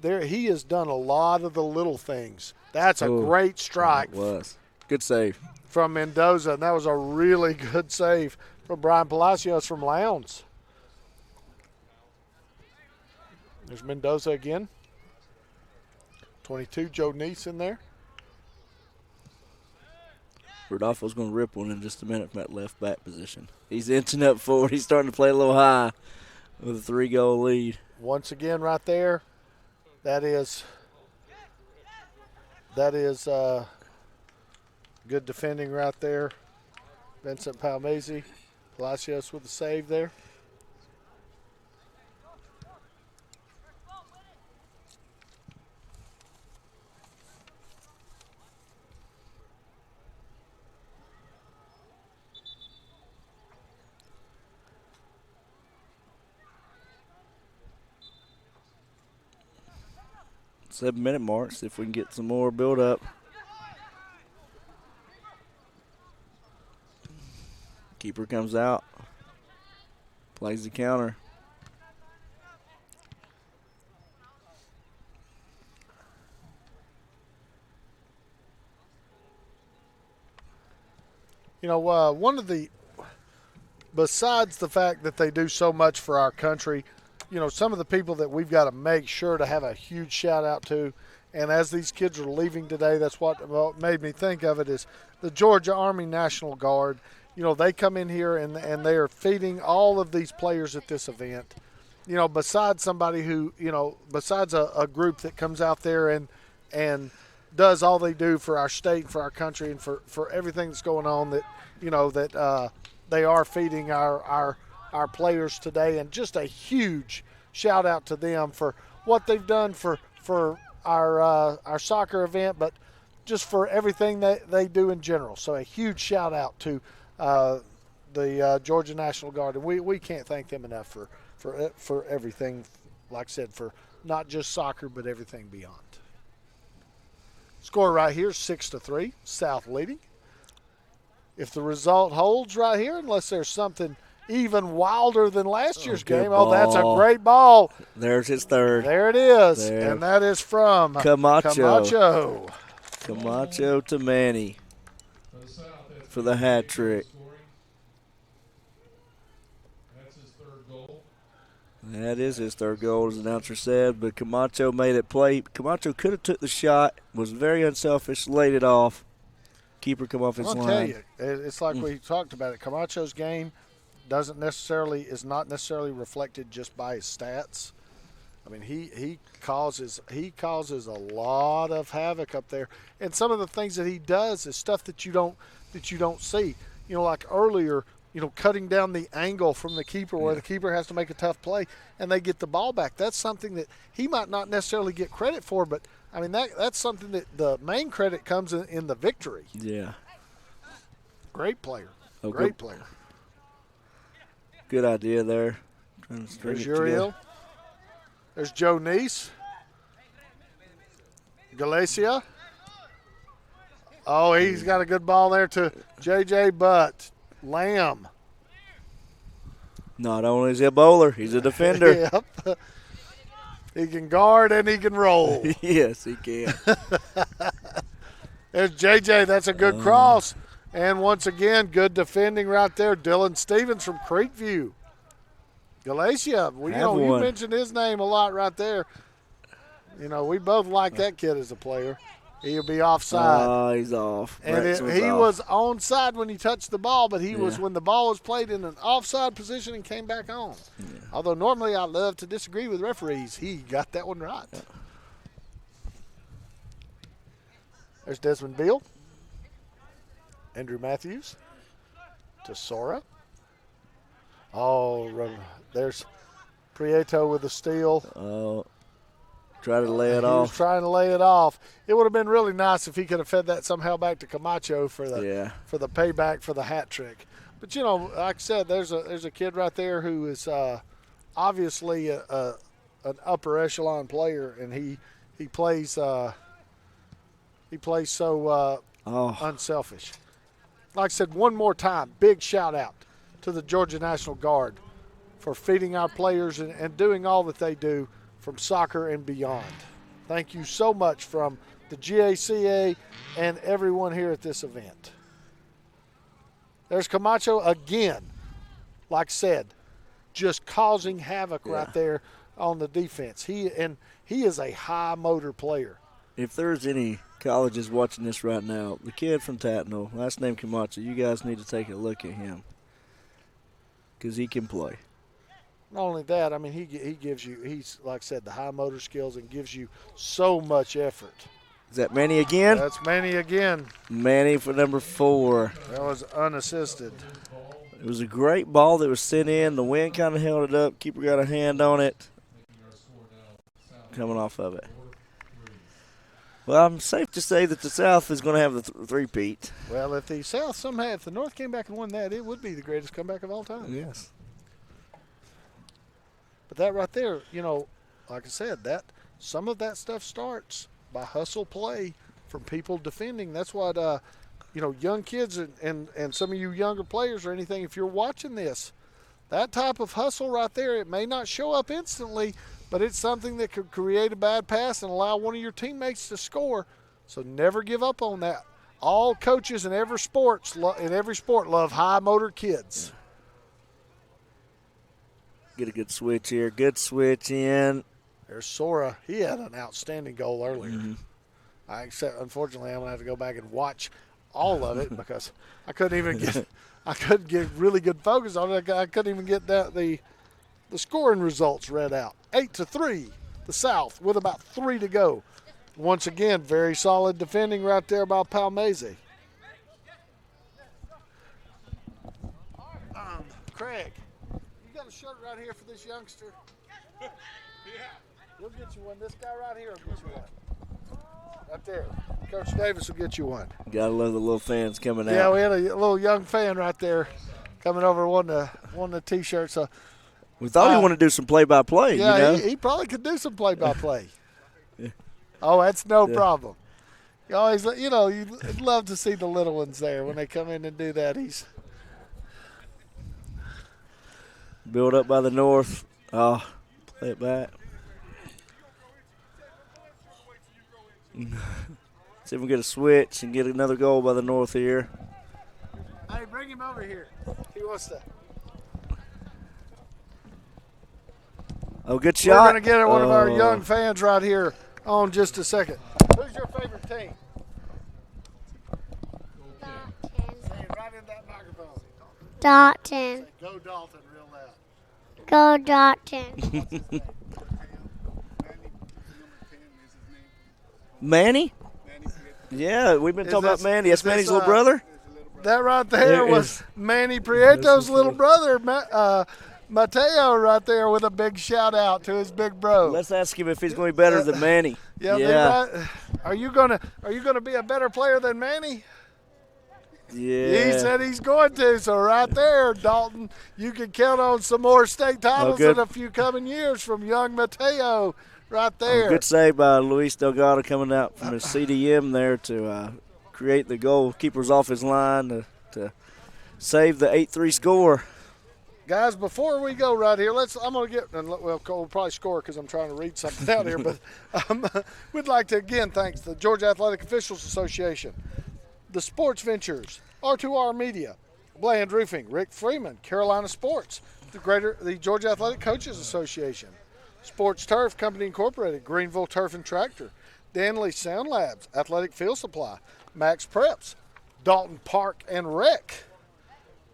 He has done a lot of the little things. That's a great strike. It was. Good save. From Mendoza, and that was a really good save from Brian Palacios from Lowndes. There's Mendoza again. 22, Joe Neese in there. Rodolfo's going to rip one in just a minute from that left back position. He's inching up forward. He's starting to play a little high with a 3-goal lead. Once again right there. That is good defending right there. Vincent Palmese. Palacios with the save there. Seven-minute mark. See if we can get some more build up. Keeper comes out. Plays the counter. You know, besides the fact that they do so much for our country, you know, some of the people that we've got to make sure to have a huge shout out to, and as these kids are leaving today, that's what made me think of it, is the Georgia Army National Guard. You know, they come in here and they are feeding all of these players at this event. You know, besides somebody who, you know, besides a group that comes out there and does all they do for our state, for our country, and for everything that's going on, that, you know, that they are feeding our players today. And just a huge shout out to them for what they've done for our soccer event, but just for everything that they do in general. So a huge shout out to the Georgia National Guard, and we can't thank them enough for everything, like I said, for not just soccer but everything beyond. Score right here, 6-3, South leading. If the result holds right here, unless there's something even wilder than last year's game. Ball. Oh, that's a great ball. There's his third. There it is, and that is from Camacho. Camacho to Manny for the hat trick. That's his 3rd goal. That is his 3rd goal, as the announcer said, but Camacho made it play. Camacho could have took the shot, was very unselfish, laid it off. Keeper come off his line. I'll tell you, it's like we talked about it. Camacho's game is not necessarily reflected just by his stats. I mean, he causes a lot of havoc up there, and some of the things that he does is stuff that you don't see. You know, like earlier, you know, cutting down the angle from the keeper where the keeper has to make a tough play and they get the ball back. That's something that he might not necessarily get credit for, but I mean that's something that the main credit comes in the victory. Yeah. Great player. Oh, Great player. Good idea there. Trying to string There's it together. Uriel. There's Joe Neese. Galicia. Oh, he's got a good ball there to J.J. Butt. Lamb. Not only is he a bowler, he's a defender. Yep. He can guard and he can roll. Yes, he can. There's J.J. That's a good cross. And once again, good defending right there. Dylan Stevens from Creekview. Galatia, you mentioned his name a lot right there. We both like that kid as a player. He'll be offside. Oh, he's off. And he was onside when he touched the ball, but he was when the ball was played in an offside position and came back on. Yeah. Although normally I love to disagree with referees, he got that one right. Yeah. There's Desmond Beal. Andrew Matthews to Sora. Oh, there's Prieto with the steal. Oh, try to lay it He off. was trying to lay it off. It would have been really nice if he could have fed that somehow back to Camacho for the payback for the hat trick. But like I said, there's a kid right there who is obviously an upper echelon player, and he plays so unselfish. Like I said, one more time, big shout out to the Georgia National Guard for feeding our players and doing all that they do from soccer and beyond. Thank you so much from the GACA and everyone here at this event. There's Camacho again, like I said, just causing havoc right there on the defense. He is a high motor player. If there's any colleges watching this right now, the kid from Tatnall, last name Camacho, you guys need to take a look at him because he can play. Not only that, I mean, he gives you, he's, like I said, the high motor skills and gives you so much effort. Is that Manny again? That's Manny again. Manny for number 4. That was unassisted. It was a great ball that was sent in. The wind kind of held it up. Keeper got a hand on it. Coming off of it. Well, I'm safe to say that the South is going to have the three-peat. Well, if the North came back and won that, it would be the greatest comeback of all time. Yes. But that right there, like I said, that some of that stuff starts by hustle play from people defending. That's what, young kids and some of you younger players or anything, if you're watching this, that type of hustle right there, it may not show up instantly, but it's something that could create a bad pass and allow one of your teammates to score. So never give up on that. All coaches in every sport love high motor kids. Get a good switch here. Good switch in. There's Sora. He had an outstanding goal earlier. Mm-hmm. Unfortunately, I'm going to have to go back and watch all of it because I couldn't get really good focus on it. I couldn't even get the scoring results read out. 8-3, the South with about 3 to go. Once again, very solid defending right there by Palmazy. Craig, you got a shirt right here for this youngster? Yeah. He'll get you one. This guy right here will get you one. Right there. Coach Davis will get you one. Gotta love the little fans coming out. Yeah, we had a little young fan right there coming over wanting the T-shirt. So we thought he wanted to do some play-by-play. Yeah, he probably could do some play-by-play. Oh, that's no problem. You always, you'd love to see the little ones there when they come in and do that. He's built up by the North. Oh, play it back. See if we get a switch and get another goal by the North here. Hey, bring him over here. He wants to. Oh, good shot. We're going to get one of our young fans right here on just a second. Who's your favorite team? Say it right in that microphone. Dalton. Go Dalton real loud. Go Dalton. Manny? Yeah, we've been talking about Manny. That's Manny's little brother? That right there was Manny Prieto's little brother, Mateo, right there with a big shout out to his big bro. Let's ask him if he's going to be better than Manny. Yeah. Are you gonna be a better player than Manny? Yeah. He said he's going to. So right there, Dalton, you can count on some more state titles in a few coming years from young Mateo right there. Good save by Luis Delgado coming out from his CDM there to create the goal. Keeper's off his line to save the 8-3 score. Guys, before we go right here, I'm going to get, we'll probably score because I'm trying to read something out here, but we'd like to again thank the Georgia Athletic Officials Association, the Sports Ventures, R2R Media, Bland Roofing, Rick Freeman, Carolina Sports, the Georgia Athletic Coaches Association, Sports Turf Company Incorporated, Greenville Turf and Tractor, Danley Sound Labs, Athletic Field Supply, Max Preps, Dalton Park and Rec.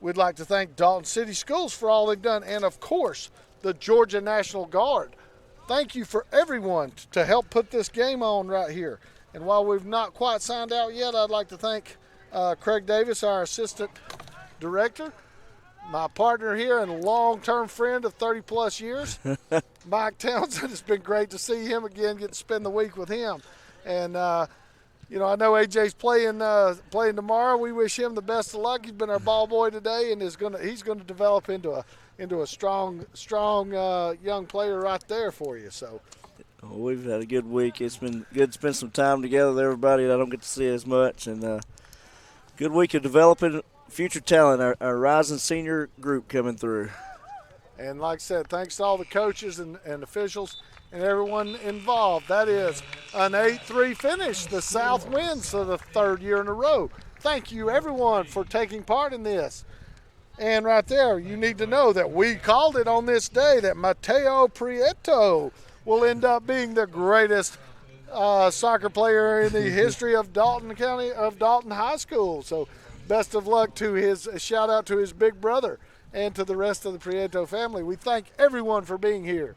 We'd like to thank Dalton City Schools for all they've done, and of course, the Georgia National Guard. Thank you for everyone to help put this game on right here. And while we've not quite signed out yet, I'd like to thank Craig Davis, our assistant director, my partner here and long-term friend of 30-plus years, Mike Townsend. It's been great to see him again, get to spend the week with him. And, I know AJ's playing tomorrow. We wish him the best of luck. He's been our ball boy today, and he's going to develop into a strong young player right there for you. So. We've had a good week. It's been good to spend some time together with everybody that I don't get to see as much. And good week of developing future talent, our rising senior group coming through. And like I said, thanks to all the coaches and officials and everyone involved. That is an 8-3 finish. The South wins for the third year in a row. Thank you, everyone, for taking part in this. And right there, you need to know that we called it on this day that Mateo Prieto will end up being the greatest soccer player in the history of Dalton County, of Dalton High School. So best of luck to his, shout out to his big brother and to the rest of the Prieto family. We thank everyone for being here.